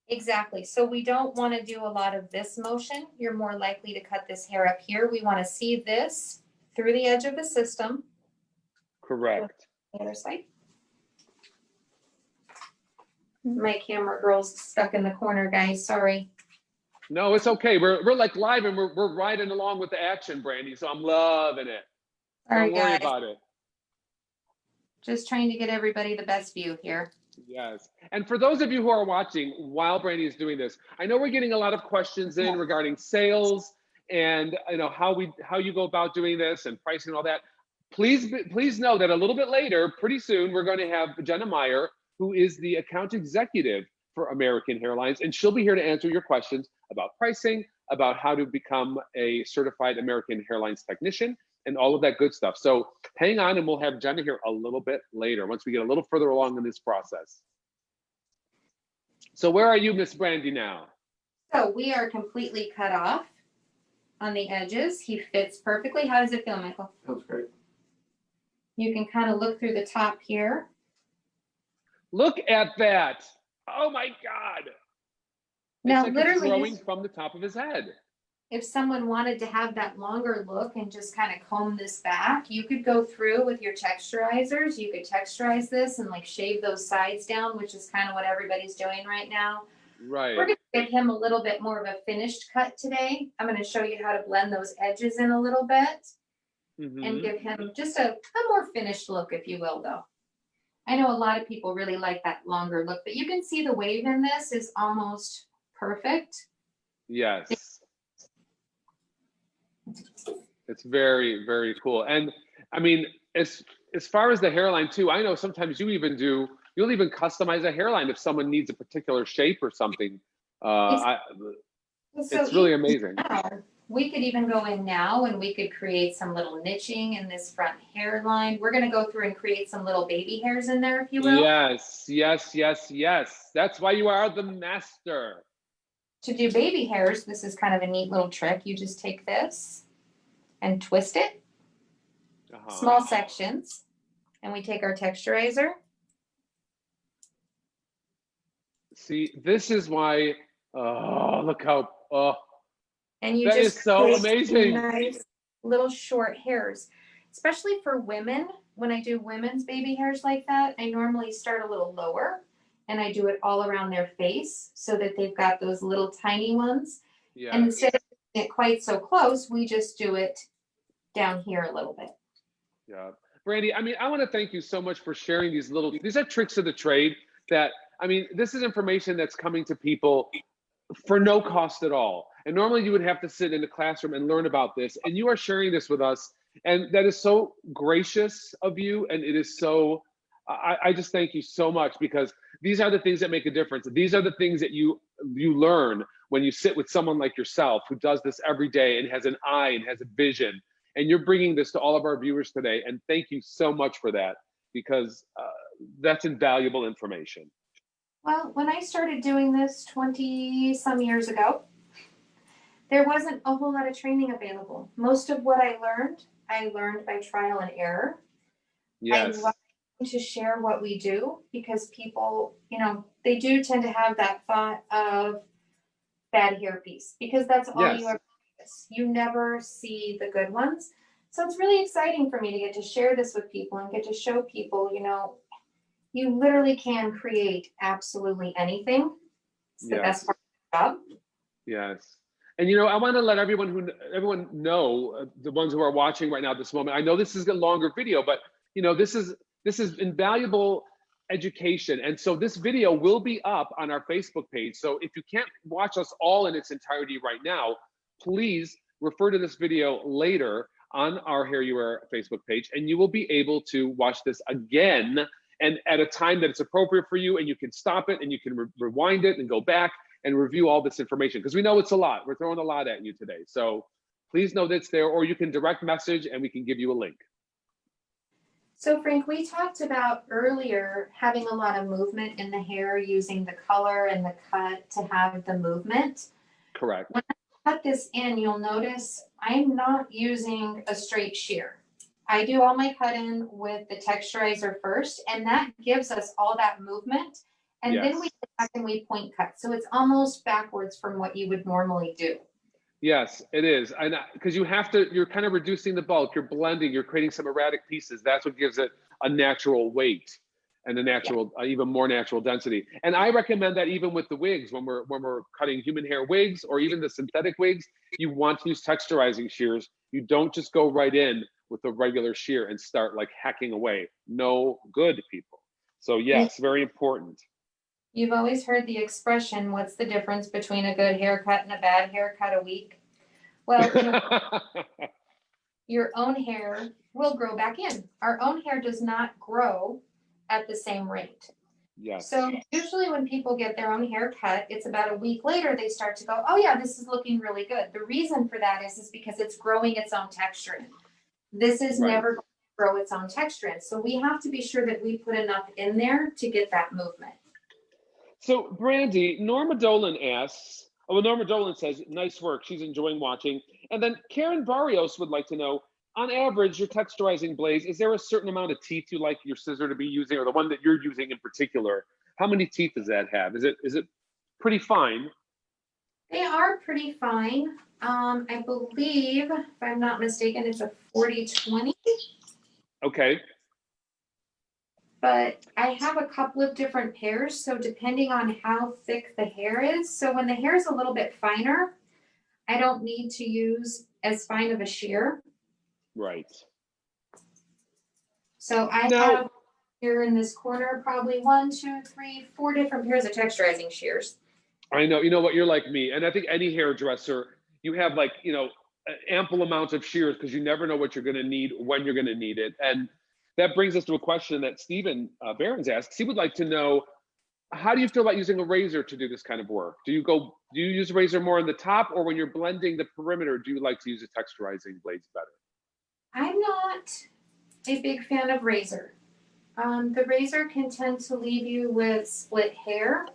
Exactly. So we don't want to do a lot of this motion. You're more likely to cut this hair up here. We want to see this through the edge of the system. Correct. The other side. My camera girl's stuck in the corner, guys. Sorry. No, it's okay. We're like live and we're riding along with the action, Brandy. So I'm loving it. Don't worry about it. Just trying to get everybody the best view here. Yes. And for those of you who are watching while Brandy is doing this, I know we're getting a lot of questions in regarding sales and how you go about doing this and pricing and all that. Please know that a little bit later, pretty soon, we're going to have Jenna Meyer, who is the account executive for American Hairlines, and she'll be here to answer your questions about pricing, about how to become a certified American Hairlines technician, and all of that good stuff. So hang on, and we'll have Jenna here a little bit later, once we get a little further along in this process. So where are you, Miss Brandy, now? So we are completely cut off on the edges. He fits perfectly. How does it feel, Michael? Feels great. You can kind of look through the top here. Look at that. Oh my God. Now, it's like literally, it's growing from the top of his head. If someone wanted to have that longer look and just kind of comb this back, you could go through with your texturizers. You could texturize this and like shave those sides down, which is kind of what everybody's doing right now. Right. We're going to give him a little bit more of a finished cut today. I'm going to show you how to blend those edges in a little bit and give him just a more finished look, if you will, though. I know a lot of people really like that longer look, but you can see the wave in this is almost perfect. Yes. It's very, very cool. And I mean, as far as the hairline too, I know sometimes you'll even customize a hairline if someone needs a particular shape or something. It's really amazing. We could even go in now and we could create some little niching in this front hairline. We're going to go through and create some little baby hairs in there, if you will. Yes, yes, yes, yes. That's why you are the master. To do baby hairs, this is kind of a neat little trick. You just take this and twist it, small sections, and we take our texturizer. See, this is why, look how, and you that just is so amazing. Nice little short hairs, especially for women. When I do women's baby hairs like that, I normally start a little lower and I do it all around their face so that they've got those little tiny ones. Yeah. And instead of doing it quite so close, we just do it down here a little bit. Yeah. Brandy, I mean, I want to thank you so much for sharing these are tricks of the trade that, I mean, this is information that's coming to people for no cost at all. And normally you would have to sit in the classroom and learn about this, and you are sharing this with us. And that is so gracious of you. And it is so, I just thank you so much, because these are the things that make a difference. These are the things that you learn when you sit with someone like yourself who does this every day and has an eye and has a vision. And you're bringing this to all of our viewers today. And thank you so much for that, because that's invaluable information. Well, when I started doing this 20 some years ago, there wasn't a whole lot of training available. Most of what I learned by trial and error. Yes. I love to share what we do, because people, they do tend to have that thought of bad hairpiece, because that's all you ever practice. You never see the good ones. So it's really exciting for me to get to share this with people and get to show people, you literally can create absolutely anything. It's the best part of the job. Yes. And you know, I want to let everyone know, the ones who are watching right now at this moment. I know this is a longer video, but you know, this is invaluable education. And so this video will be up on our Facebook page. So if you can't watch us all in its entirety right now, please refer to this video later on our HairUWear Facebook page, and you will be able to watch this again and at a time that it's appropriate for you, and you can stop it and you can rewind it and go back and review all this information, because we know it's a lot. We're throwing a lot at you today. So please know that it's there, or you can direct message and we can give you a link. So Frank, we talked about earlier having a lot of movement in the hair, using the color and the cut to have the movement. Correct. When I cut this in, you'll notice I'm not using a straight shear. I do all my cut in with the texturizer first, and that gives us all that movement. And then we go back and we point cut. So it's almost backwards from what you would normally do. Yes, it is. And because you're kind of reducing the bulk, you're blending, you're creating some erratic pieces. That's what gives it a natural weight and a natural, even more natural density. And I recommend that even with the wigs, when we're cutting human hair wigs or even the synthetic wigs, you want to use texturizing shears. You don't just go right in with a regular shear and start like hacking away. No good, people. So yes, very important. You've always heard the expression, what's the difference between a good haircut and a bad haircut a week? Well, you know, your own hair will grow back in. Our own hair does not grow at the same rate. Yes. So usually when people get their own hair cut, it's about a week later they start to go, oh yeah, this is looking really good. The reason for that is because it's growing its own texture in. This is never going to grow its own texture in. So we have to be sure that we put enough in there to get that movement. So Brandy, Norma Dolan asks, Norma Dolan says, nice work. She's enjoying watching. And then Karen Barrios would like to know, on average, your texturizing blades, is there a certain amount of teeth you like your scissor to be using, or the one that you're using in particular? How many teeth does that have? Is it pretty fine? They are pretty fine. I believe, if I'm not mistaken, it's a 40-20. Okay. But I have a couple of different pairs, so depending on how thick the hair is. So when the hair is a little bit finer, I don't need to use as fine of a shear. Right. So I have here in this corner probably 1, 2, 3, 4 different pairs of texturizing shears. I know. You know what? You're like me. And I think any hairdresser, you have like, you know, an ample amount of shears because you never know what you're going to need, when you're going to need it. And that brings us to a question that Stephen Behrens asks. He would like to know, how do you feel about using a razor to do this kind of work? Do you use a razor more on the top, or when you're blending the perimeter, do you like to use the texturizing blades better? I'm not a big fan of razor. The razor can tend to leave you with split hair.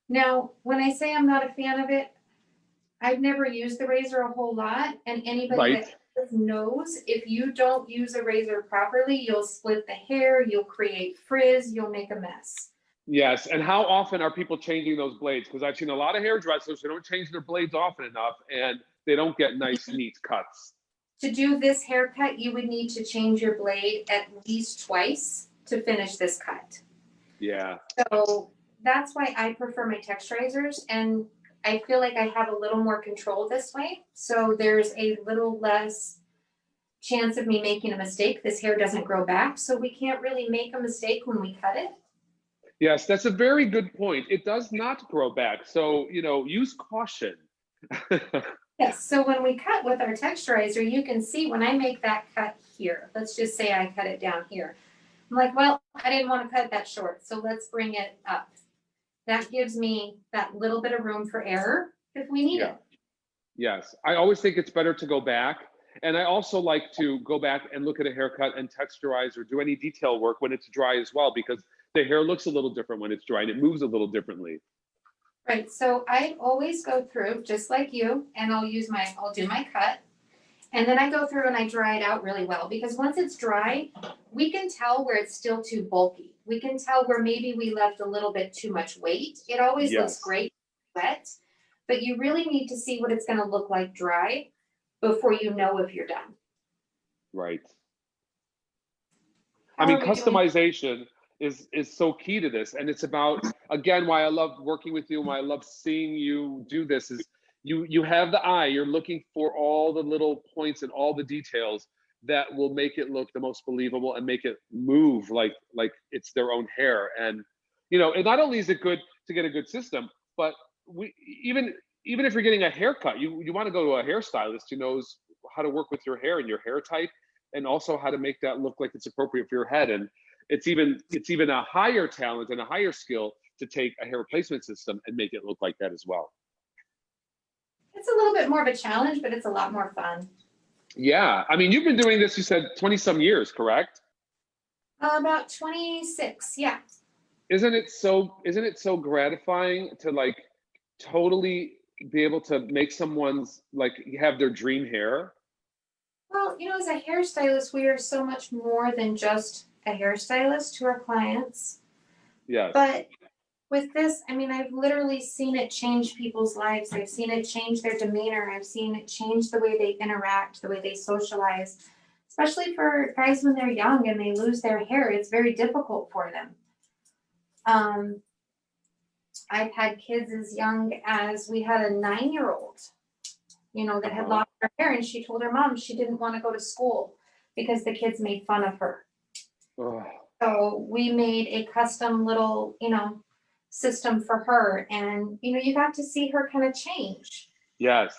Now, when I say I'm not a fan of it, I've never used the razor a whole lot, and anybody that knows if you don't use a razor properly, you'll split the hair, you'll create frizz, you'll make a mess. Yes, and how often are people changing those blades? Because I've seen a lot of hairdressers who don't change their blades often enough, and they don't get nice, neat cuts. To do this haircut, you would need to change your blade at least twice to finish this cut. Yeah. So that's why I prefer my texturizers, and I feel like I have a little more control this way. So there's a little less chance of me making a mistake. This hair doesn't grow back, so we can't really make a mistake when we cut it. Yes, that's a very good point. It does not grow back. So, you know, use caution. Yes, so when we cut with our texturizer, you can see when I make that cut here, let's just say I cut it down here. I'm like, well, I didn't want to cut that short, so let's bring it up. That gives me that little bit of room for error if we need it. Yes, I always think it's better to go back. And I also like to go back and look at a haircut and texturize or do any detail work when it's dry as well, because the hair looks a little different when it's dry and it moves a little differently. Right, so I always go through just like you, and I'll do my cut, and then I go through and I dry it out really well, because once it's dry, we can tell where it's still too bulky. We can tell where maybe we left a little bit too much weight. It always looks great wet, but you really need to see what it's going to look like dry before you know if you're done. Right. I mean, customization is so key to this. And it's about, again, why I love working with you and why I love seeing you do this is you have the eye, you're looking for all the little points and all the details that will make it look the most believable and make it move like it's their own hair. And and not only is it good to get a good system, but we even if you're getting a haircut, you want to go to a hairstylist who knows how to work with your hair and your hair type, and also how to make that look like it's appropriate for your head. And it's even a higher talent and a higher skill to take a hair replacement system and make it look like that as well. It's a little bit more of a challenge, but it's a lot more fun. Yeah, I mean, you've been doing this, you said 20 some years, correct? About 26, yeah. Isn't it so gratifying to like totally be able to make someone's like have their dream hair? Well, as a hairstylist, we are so much more than just a hairstylist to our clients. Yes. But with this, I mean, I've literally seen it change people's lives. I've seen it change their demeanor. I've seen it change the way they interact, the way they socialize, especially for guys when they're young and they lose their hair. It's very difficult for them. I've had kids as young as we had a 9-year-old, that had lost her hair, and she told her mom she didn't want to go to school because the kids made fun of her. Oh. So we made a custom little, system for her, and you got to see her kind of change. Yes.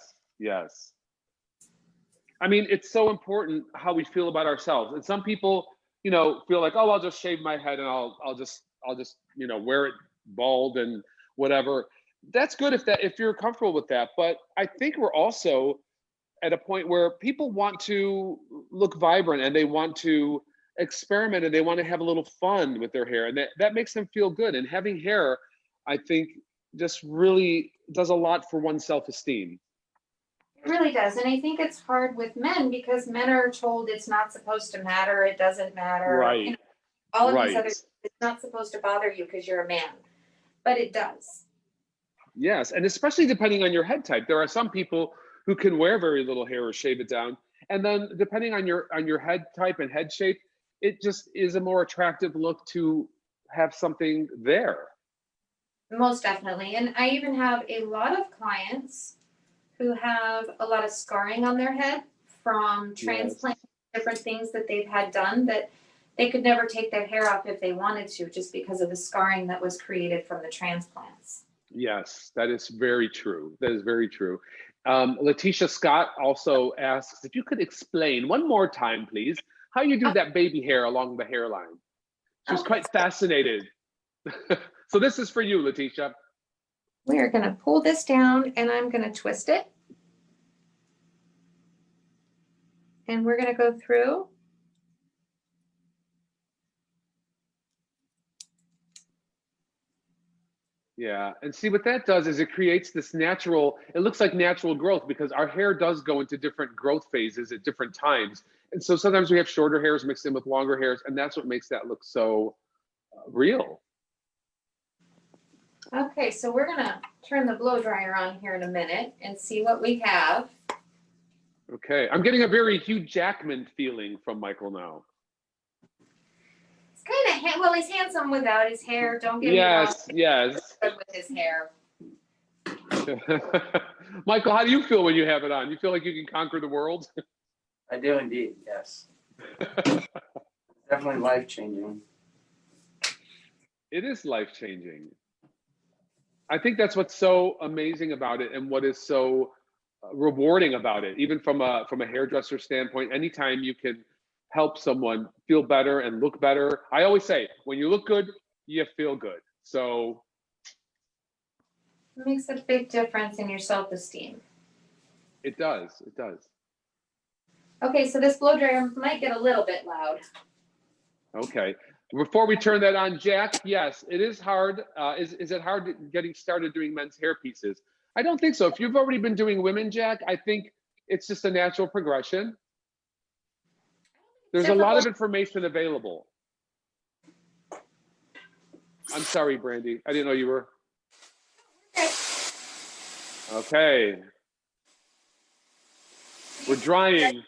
I mean, it's so important how we feel about ourselves. And some people, feel like, oh, I'll just shave my head and I'll just wear it bald and whatever. That's good if you're comfortable with that. But I think we're also at a point where people want to look vibrant and they want to experiment and they want to have a little fun with their hair, and that makes them feel good. And having hair, I think, just really does a lot for one's self-esteem. It really does. And I think it's hard with men because men are told it's not supposed to matter, it doesn't matter. Right. All of these other, it's not supposed to bother you because you're a man. But it does. Yes, and especially depending on your head type. There are some people who can wear very little hair or shave it down. And then depending on your head type and head shape, it just is a more attractive look to have something there. Most definitely. And I even have a lot of clients who have a lot of scarring on their head from transplants, different things that they've had done that they could never take their hair off if they wanted to, just because of the scarring that was created from the transplants. Yes, that is very true. That is very true. Letitia Scott also asks if you could explain one more time, please, how you do that baby hair along the hairline. She was quite fascinated. So this is for you, Letitia. We are going to pull this down and I'm going to twist it. And we're going to go through. Yeah, and see what that does is it creates this natural, it looks like natural growth because our hair does go into different growth phases at different times. And so sometimes we have shorter hairs mixed in with longer hairs, and that's what makes that look so real. Okay, so we're going to turn the blow dryer on here in a minute and see what we have. Okay, I'm getting a very Hugh Jackman feeling from Michael now. It's kind of, well, he's handsome without his hair. Don't get me wrong. Yes. Good with his hair. Michael, how do you feel when you have it on? You feel like you can conquer the world? I do indeed, yes. Definitely life-changing. It is life-changing. I think that's what's so amazing about it and what is so rewarding about it, even from a hairdresser standpoint. Anytime you can help someone feel better and look better. I always say, when you look good, you feel good. So it makes a big difference in your self-esteem. It does. It does. Okay, so this blow dryer might get a little bit loud. Okay. Before we turn that on, Jack, yes, it is hard. Is it hard getting started doing men's hair pieces? I don't think so. If you've already been doing women, Jack, I think it's just a natural progression. There's a lot of information available. I'm sorry, Brandy. I didn't know you were. Okay. We're drying.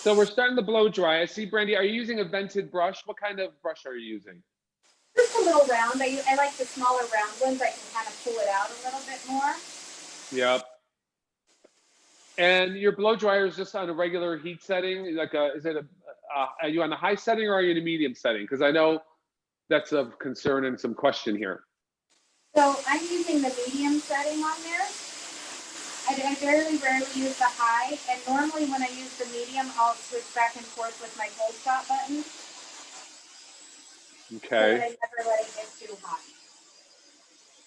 So we're starting to blow dry. I see, Brandy, are you using a vented brush? What kind of brush are you using? Just a little round. I like the smaller round ones. I can kind of pull it out a little bit more. Yep. And your blow dryer is just on a regular heat setting? Like are you on a high setting or are you in a medium setting? Because I know that's of concern and some question here. So I'm using the medium setting on there. I rarely use the high, and normally when I use the medium, I'll switch back and forth with my cold stop button. Okay. So that I never let it get too hot.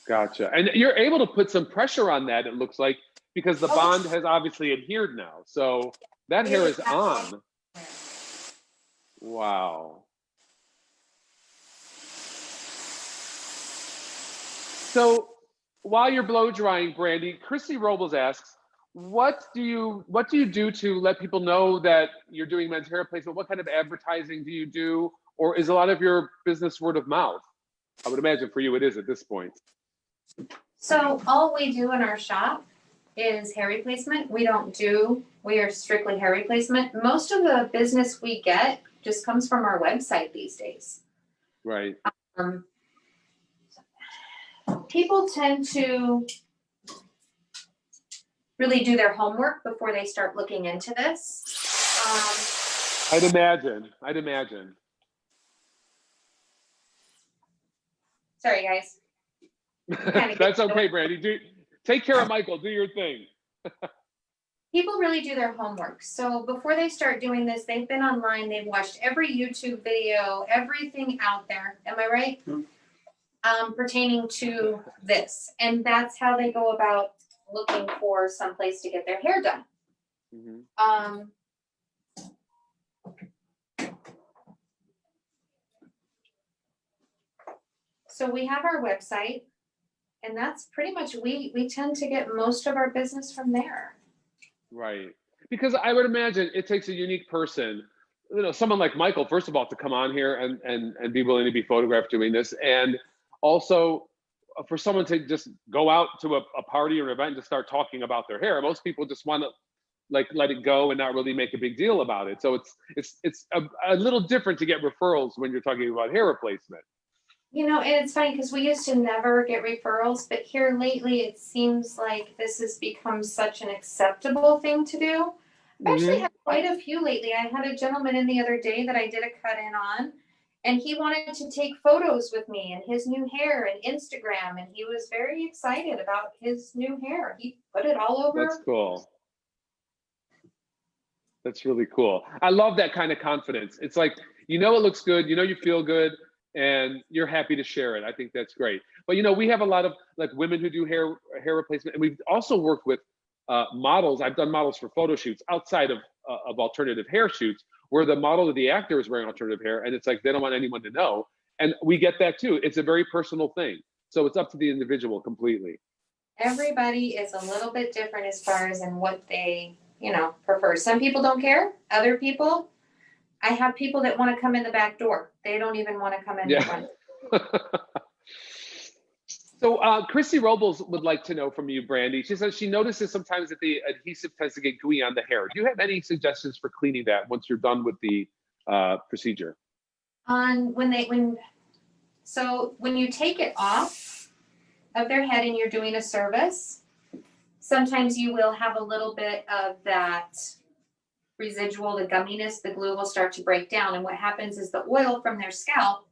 Gotcha. And you're able to put some pressure on that, it looks like, because the bond has obviously adhered now. So that hair is on. Wow. So while you're blow drying, Brandy, Chrissy Robles asks, what do you do to let people know that you're doing men's hair replacement? What kind of advertising do you do? Or is a lot of your business word of mouth? I would imagine for you it is at this point. So all we do in our shop is hair replacement. We are strictly hair replacement. Most of the business we get just comes from our website these days. Right. People tend to really do their homework before they start looking into this. I'd imagine. Sorry, guys. That's okay, Brandy. Take care of Michael. Do your thing. People really do their homework. So before they start doing this, they've been online, they've watched every YouTube video, everything out there. Am I right? Pertaining to this. And that's how they go about looking for some place to get their hair done. Mm-hmm. So we have our website, and that's pretty much, we tend to get most of our business from there. Right. Because I would imagine it takes a unique person, someone like Michael, first of all, to come on here and be willing to be photographed doing this. And also for someone to just go out to a party or an event and just start talking about their hair. Most people just want to let it go and not really make a big deal about it. So it's a little different to get referrals when you're talking about hair replacement. And it's funny because we used to never get referrals, but here lately it seems like this has become such an acceptable thing to do. I've actually had quite a few lately. I had a gentleman in the other day that I did a cut in on, and he wanted to take photos with me and his new hair and Instagram, and he was very excited about his new hair. He put it all over. That's cool. That's really cool. I love that kind of confidence. It's like, it looks good, you feel good, and you're happy to share it. I think that's great. But we have a lot of women who do hair replacement, and we've also worked with models. I've done models for photo shoots outside of alternative hair shoots, where the model or the actor is wearing alternative hair, and it's like they don't want anyone to know. And we get that too. It's a very personal thing. So it's up to the individual completely. Everybody is a little bit different as far as in what they, prefer. Some people don't care. Other people, I have people that want to come in the back door. They don't even want to come in the front. So Chrissy Robles would like to know from you, Brandy. She says she notices sometimes that the adhesive tends to get gooey on the hair. Do you have any suggestions for cleaning that once you're done with the procedure? When you take it off of their head and you're doing a service, sometimes you will have a little bit of that residual, the gumminess, the glue will start to break down. And what happens is the oil from their scalp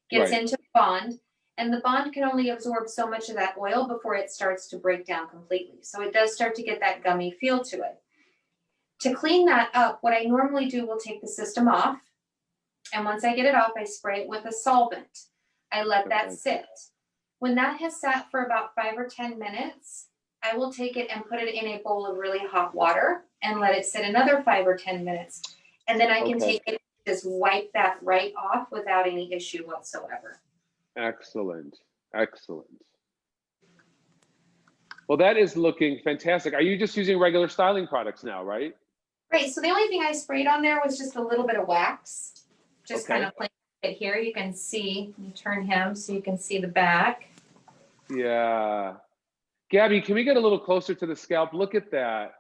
gets into the bond, and the bond can only absorb so much of that oil before it starts to break down completely. So it does start to get that gummy feel to it. To clean that up, what I normally do will take the system off. And once I get it off, I spray it with a solvent. I let that sit. When that has sat for about 5 or 10 minutes, I will take it and put it in a bowl of really hot water and let it sit another 5 or 10 minutes. And then I can take it and just wipe that right off without any issue whatsoever. Excellent. Well, that is looking fantastic. Are you just using regular styling products now, right? Right. So the only thing I sprayed on there was just a little bit of wax. Just kind of playing it here. You can see, you turn him so you can see the back. Yeah. Gabby, can we get a little closer to the scalp? Look at that.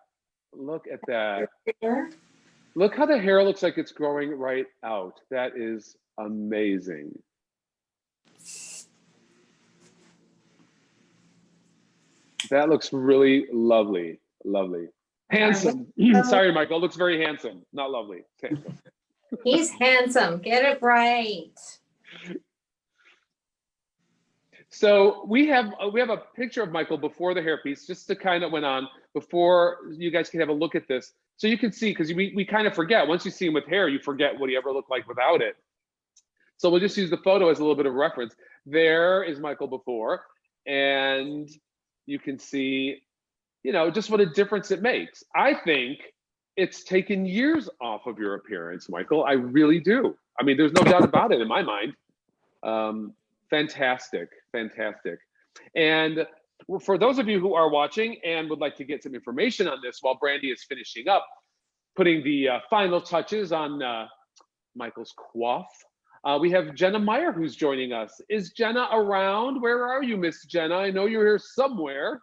Look at that. There. Look how the hair looks like it's growing right out. That is amazing. That looks really lovely, lovely. Handsome. Sorry, Michael, looks very handsome, not lovely. Handsome. He's handsome. Get it right. So we have a picture of Michael before the hairpiece, just to kind of went on before you guys can have a look at this. So you can see, because we kind of forget, once you see him with hair, you forget what he ever looked like without it. So we'll just use the photo as a little bit of reference. There is Michael before, and you can see, you know, just what a difference it makes. I think it's taken years off of your appearance, Michael. I really do. I mean, there's no doubt about it in my mind. Fantastic, fantastic. And for those of you who are watching and would like to get some information on this while Brandy is finishing up, putting the final touches on Michael's coif, we have Jenna Meyer who's joining us. Is Jenna around? Where are you, Miss Jenna? I know you're here somewhere.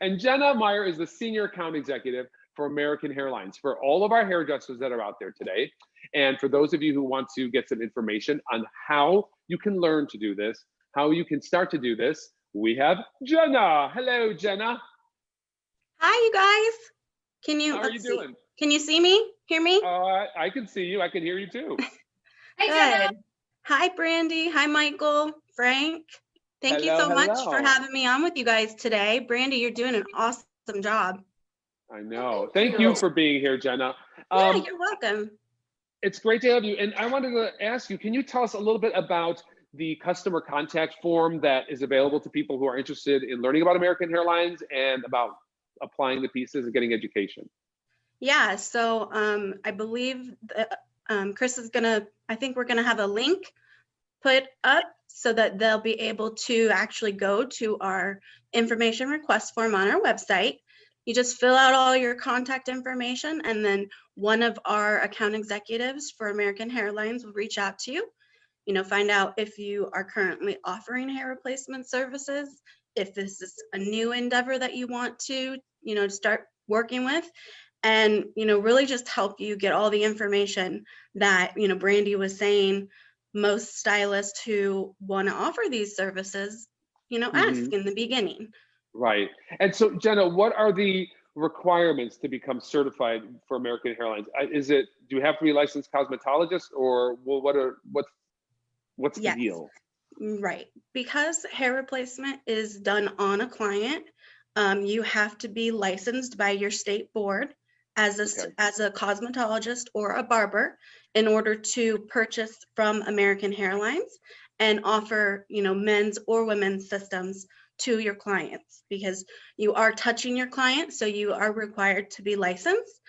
And Jenna Meyer is the Senior Account Executive for American Hairlines for all of our hairdressers that are out there today. And for those of you who want to get some information on how you can learn to do this, how you can start to do this, we have Jenna. Hello, Jenna. Hi, you guys. Can you? How are you doing? Can you see me? Hear me? I can see you. I can hear you too. Hi, Jenna. Good. Hi, Brandy. Hi, Michael. Frank. Thank you so much for having me on with you guys today. Brandy, you're doing an awesome job. I know. Thank you for being here, Jenna. Yeah, you're welcome. It's great to have you. And I wanted to ask you, can you tell us a little bit about the customer contact form that is available to people who are interested in learning about American Hairlines and about applying the pieces and getting education? Yeah, so I believe that, Chris is I think we're gonna have a link put up so that they'll be able to actually go to our information request form on our website. You just fill out all your contact information, and then one of our account executives for American Hairlines will reach out to you, you know, find out if you are currently offering hair replacement services, if this is a new endeavor that you want to, you know, start working with, and, you know, really just help you get all the information that, you know, Brandy was saying, most stylists who want to offer these services, you know, ask in the beginning. Right. And so, Jenna, what are the requirements to become certified for American Hairlines? Do you have to be a licensed cosmetologist, or what's the deal? Right. Because hair replacement is done on a client, you have to be licensed by your state board as a cosmetologist or a barber in order to purchase from American Hairlines and offer, you know, men's or women's systems to your clients, because you are touching your client, so you are required to be licensed.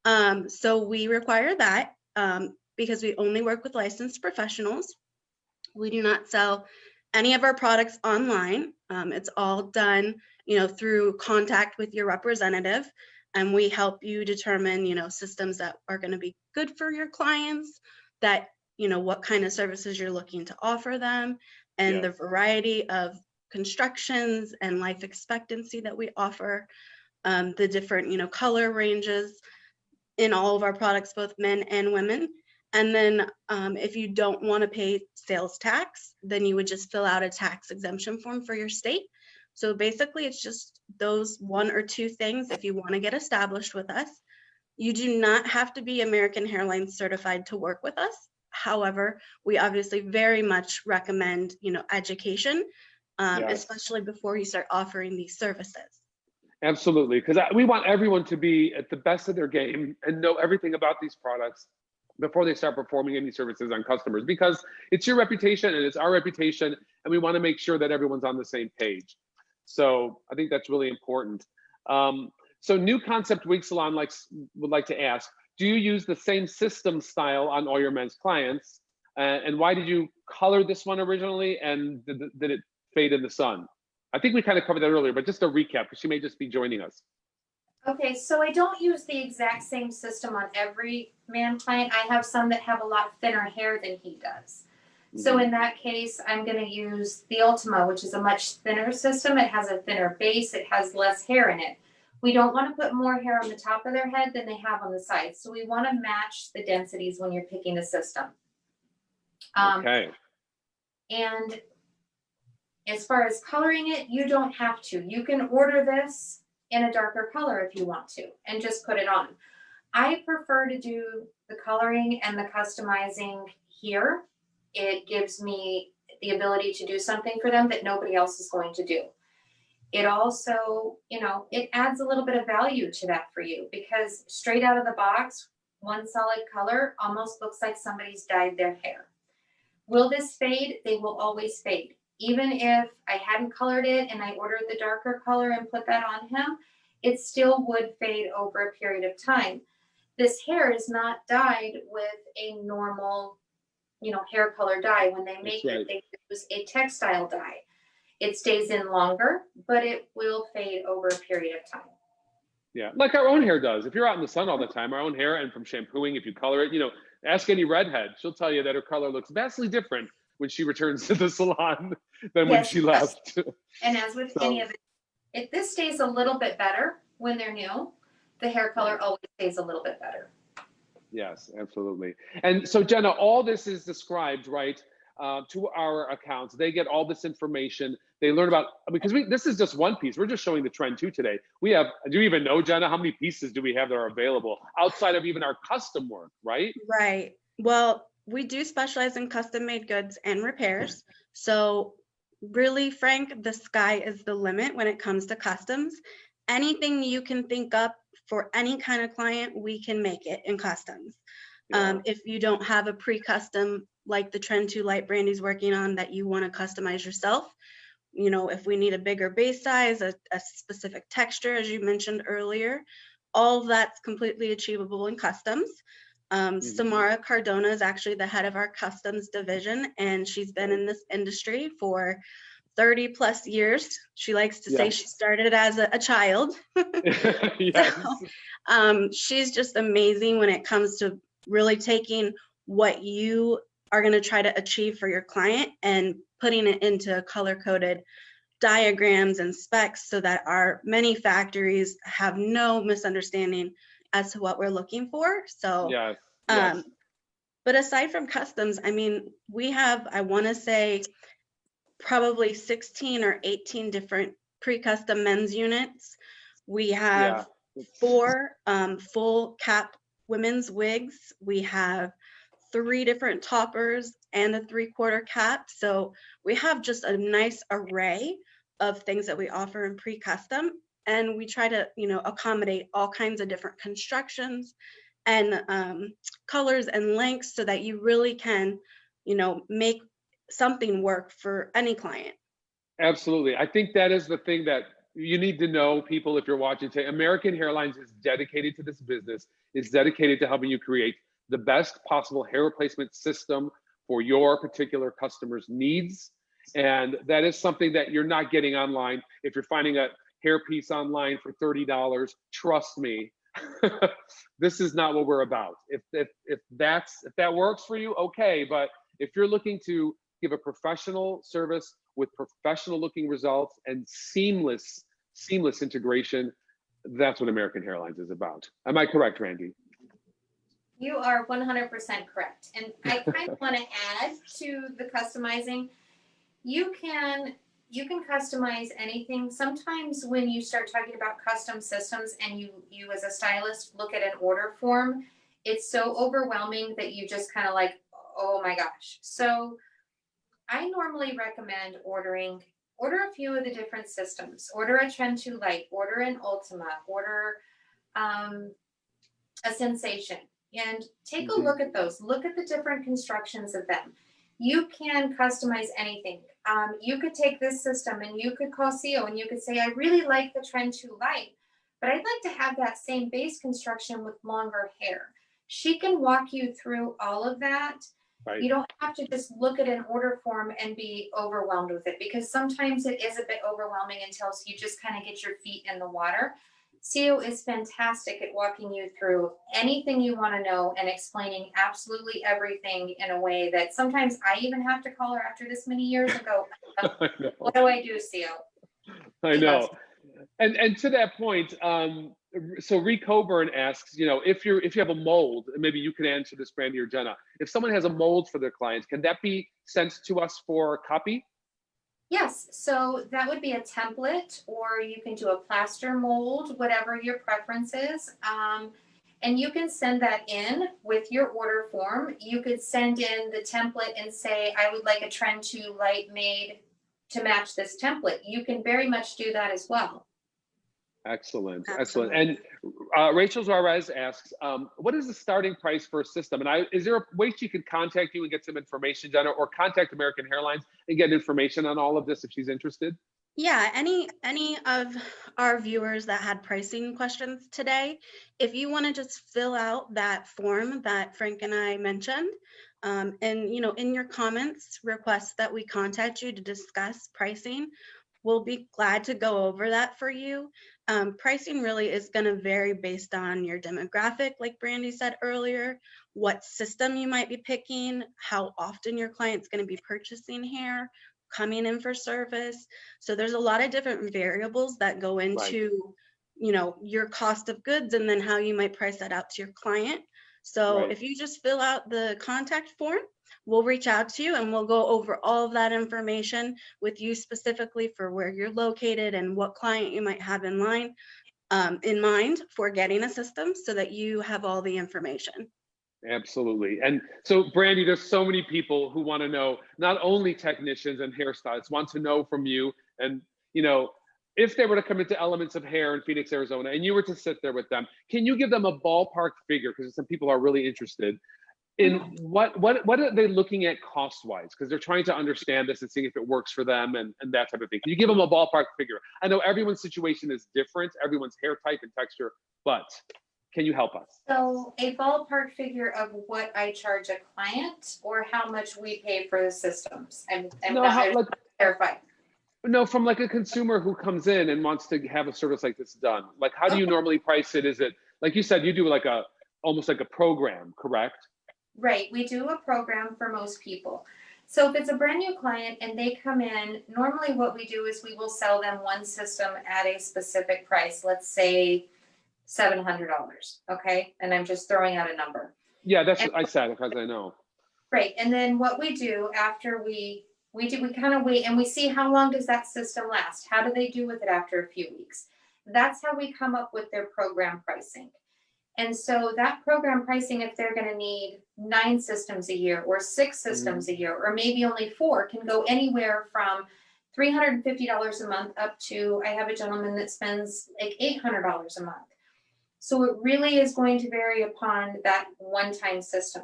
So we require that because we only work with licensed professionals. We do not sell any of our products online. It's all done, you know, through contact with your representative, and we help you determine, you know, systems that are going to be good for your clients, that, you know, what kind of services you're looking to offer them, and the variety of constructions and life expectancy that we offer, the different, you know, color ranges in all of our products, both men and women. And then if you don't want to pay sales tax, then you would just fill out a tax exemption form for your state. So basically it's just those one or two things if you want to get established with us. You do not have to be American Hairlines certified to work with us. However, we obviously very much recommend, you know, education, especially before you start offering these services. Absolutely, because we want everyone to be at the best of their game and know everything about these products before they start performing any services on customers, because it's your reputation and it's our reputation, and we want to make sure that everyone's on the same page. So I think that's really important. So New Concept Wig Salon would like to ask, do you use the same system style on all your men's clients? And why did you color this one originally, and did it fade in the sun? I think we kind of covered that earlier, but just a recap, because she may just be joining us. Okay, so I don't use the exact same system on every man client. I have some that have a lot thinner hair than he does. So in that case, I'm going to use the Ultima, which is a much thinner system. It has a thinner base. It has less hair in it. We don't want to put more hair on the top of their head than they have on the sides. So we want to match the densities when you're picking a system. Okay. And as far as coloring it, you don't have to. You can order this in a darker color if you want to and just put it on. I prefer to do the coloring and the customizing here. It gives me the ability to do something for them that nobody else is going to do. It also, you know, it adds a little bit of value to that for you, because straight out of the box, one solid color almost looks like somebody's dyed their hair. Will this fade? They will always fade. Even if I hadn't colored it and I ordered the darker color and put that on him, it still would fade over a period of time. This hair is not dyed with a normal, you know, hair color dye. When they make it, they use a textile dye. It stays in longer, but it will fade over a period of time. Yeah, like our own hair does. If you're out in the sun all the time, our own hair, and from shampooing, if you color it, you know, ask any redhead, she'll tell you that her color looks vastly different when she returns to the salon than when she left. And as with any of it, if this stays a little bit better when they're new, the hair color always stays a little bit better. Yes, absolutely. And so, Jenna, all this is described, right, to our accounts. They get all this information. They learn about, because this is just one piece. We're just showing the trend too today. We have, do you even know, Jenna, how many pieces do we have that are available outside of even our custom work, right? Right. Well, we do specialize in custom made goods and repairs. So really, Frank, the sky is the limit when it comes to customs. Anything you can think up for any kind of client, we can make it in customs. Yeah. If you don't have a pre-custom like the Trend 2 Light Brandy's working on that you want to customize yourself, you know, if we need a bigger base size, a specific texture, as you mentioned earlier, all of that's completely achievable in customs. Samara Cardona is actually the head of our customs division, and she's been in this industry for 30 plus years. She likes to say she started as a child. Yes. So, she's just amazing when it comes to really taking what you are going to try to achieve for your client and putting it into color-coded diagrams and specs so that our many factories have no misunderstanding as to what we're looking for. So, but aside from customs, I mean, we have, I want to say, probably 16 or 18 different pre-custom men's units. We have 4 full cap women's wigs. We have 3 different toppers and a 3/4 cap. So we have just a nice array of things that we offer in pre-custom, and we try to, you know, accommodate all kinds of different constructions and colors and lengths so that you really can, you know, make something work for any client. Absolutely. I think that is the thing that you need to know, people, if you're watching today. American Hairlines is dedicated to this business. It's dedicated to helping you create the best possible hair replacement system for your particular customer's needs. And that is something that you're not getting online. If you're finding a hair piece online for $30, trust me, this is not what we're about. If that works for you, okay. But if you're looking to give a professional service with professional looking results and seamless integration, that's what American Hairlines is about. Am I correct, Randy? You are 100% correct. And I kind of want to add to the customizing. You can customize anything. Sometimes when you start talking about custom systems and you as a stylist look at an order form, it's so overwhelming that you just kind of like, oh my gosh. So I normally recommend order a few of the different systems. Order a Trend 2 Light, order an Ultima, order a Sensation, and take a look at those. Look at the different constructions of them. You can customize anything. You could take this system and you could call CO and you could say, I really like the Trend 2 Light, but I'd like to have that same base construction with longer hair. She can walk you through all of that. Right. You don't have to just look at an order form and be overwhelmed with it, because sometimes it is a bit overwhelming until you just kind of get your feet in the water. CO is fantastic at walking you through anything you want to know and explaining absolutely everything in a way that sometimes I even have to call her after this many years and go, what do I do, CO? I know. And to that point, so Ree Coburn asks, if you have a mold, and maybe you can answer this, Brandy or Jenna. If someone has a mold for their clients, can that be sent to us for copy? Yes, so that would be a template, or you can do a plaster mold, whatever your preference is. And you can send that in with your order form. You could send in the template and say, I would like a Trend 2 light made to match this template. You can very much do that as well. Excellent, Absolutely. excellent. And Rachel Juarez asks, what is the starting price for a system? And is there a way she could contact you and get some information, Jenna, or contact American Hairlines and get information on all of this if she's interested? Yeah, any of our viewers that had pricing questions today, if you want to just fill out that form that Frank and I mentioned, and in your comments, request that we contact you to discuss pricing, we'll be glad to go over that for you. Pricing really is going to vary based on your demographic, like Brandy said earlier, what system you might be picking, how often your client's going to be purchasing hair, coming in for service. So there's a lot of different variables that go into, your cost of goods and then how you might price that out to your client. So if you just fill out the contact form, we'll reach out to you and we'll go over all of that information with you specifically for where you're located and what client you might have in mind for getting a system so that you have all the information. Absolutely. And so, Brandy, there's so many people who want to know, not only technicians and hairstylists want to know from you. And, if they were to come into Elements of Hair in Phoenix, Arizona, and you were to sit there with them, can you give them a ballpark figure? Because some people are really interested in what are they looking at cost-wise? Because they're trying to understand this and seeing if it works for them and that type of thing. Can you give them a ballpark figure? I know everyone's situation is different, everyone's hair type and texture, but can you help us? So a ballpark figure of what I charge a client or how much we pay for the systems? Clarify. No, from like a consumer who comes in and wants to have a service like this done. Like, how do you normally price it? Is it, like you said, you do like almost like a program, correct? Right, we do a program for most people. So if it's a brand new client and they come in, normally what we do is we will sell them one system at a specific price. Let's say $700, okay? And I'm just throwing out a number. Yeah, that's what I said because I know. Right, and then what we do after we kind of wait and we see how long does that system last? How do they do with it after a few weeks? That's how we come up with their program pricing. And so that program pricing, if they're going to need 9 systems a year or 6 systems a year, or maybe only 4, can go anywhere from $350 a month up to, I have a gentleman that spends like $800 a month. So it really is going to vary upon that one-time system.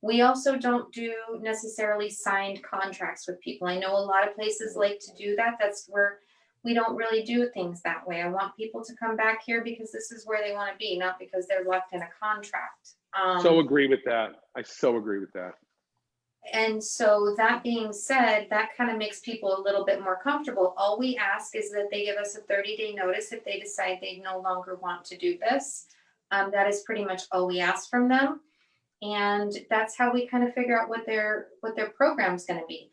We also don't do necessarily signed contracts with people. I know a lot of places like to do that. That's where we don't really do things that way. I want people to come back here because this is where they want to be, not because they're left in a contract. So agree with that. I so agree with that. And so that being said, that kind of makes people a little bit more comfortable. All we ask is that they give us a 30-day notice if they decide they no longer want to do this. That is pretty much all we ask from them. And that's how we kind of figure out what their program's going to be.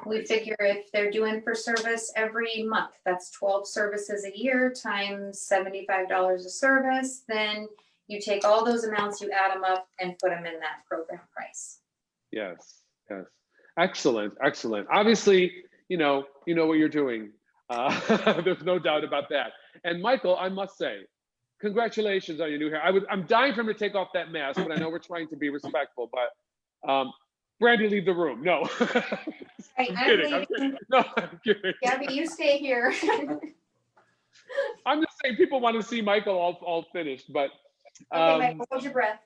We figure if they're doing for service every month, that's 12 services a year times $75 a service. Then you take all those amounts, you add them up and put them in that program price. Yes, yes. Excellent, excellent. Obviously, you know what you're doing. There's no doubt about that. And Michael, I must say, congratulations on your new hair. I'm dying for him to take off that mask, but I know we're trying to be respectful. But Brandy, leave the room. No. I'm kidding. No, I'm kidding. Gabby, you stay here. I'm just saying people want to see Michael all finished, but okay, Michael, hold your breath.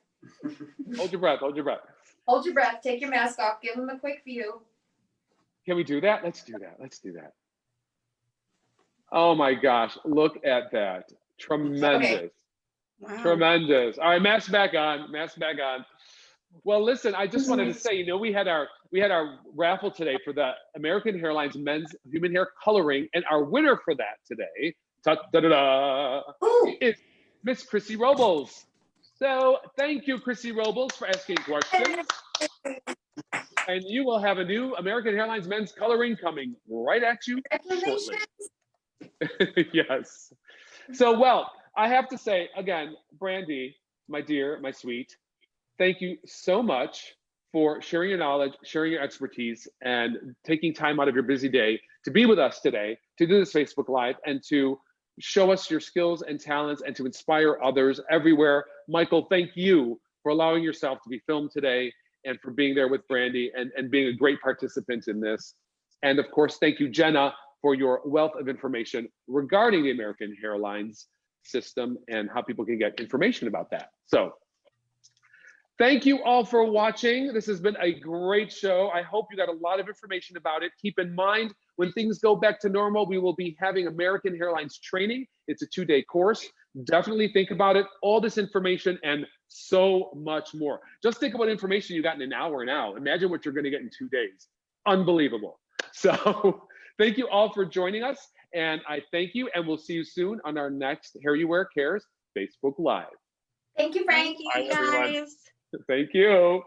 Hold your breath, hold your breath. Hold your breath, take your mask off, give him a quick view. Can we do that? Let's do that. Let's do that. Oh my gosh, look at that. Tremendous. Okay. Wow. Tremendous. All right, mask back on. Mask back on. Well, listen, I just wanted to say, we had our raffle today for the American Hairlines Men's Human Hair Coloring, and our winner for that today, is Miss Chrissy Robles. So thank you, Chrissy Robles, for asking questions. And you will have a new American Hairlines Men's Coloring coming right at you shortly. Yes. So, well, I have to say again, Brandy, my dear, my sweet, thank you so much for sharing your knowledge, sharing your expertise, and taking time out of your busy day to be with us today, to do this Facebook Live, and to show us your skills and talents and to inspire others everywhere. Michael, thank you for allowing yourself to be filmed today and for being there with Brandy and being a great participant in this. And of course, thank you, Jenna, for your wealth of information regarding the American Hairlines system and how people can get information about that. So thank you all for watching. This has been a great show. I hope you got a lot of information about it. Keep in mind, when things go back to normal, we will be having American Hairlines training. It's a 2-day course. Definitely think about it. All this information and so much more. Just think about information you got in an hour now. Imagine what you're going to get in 2 days. Unbelievable. So thank you all for joining us. And I thank you. And we'll see you soon on our next HairUWear Cares Facebook Live. Thank you, Frank. Thank you, guys. Thank you.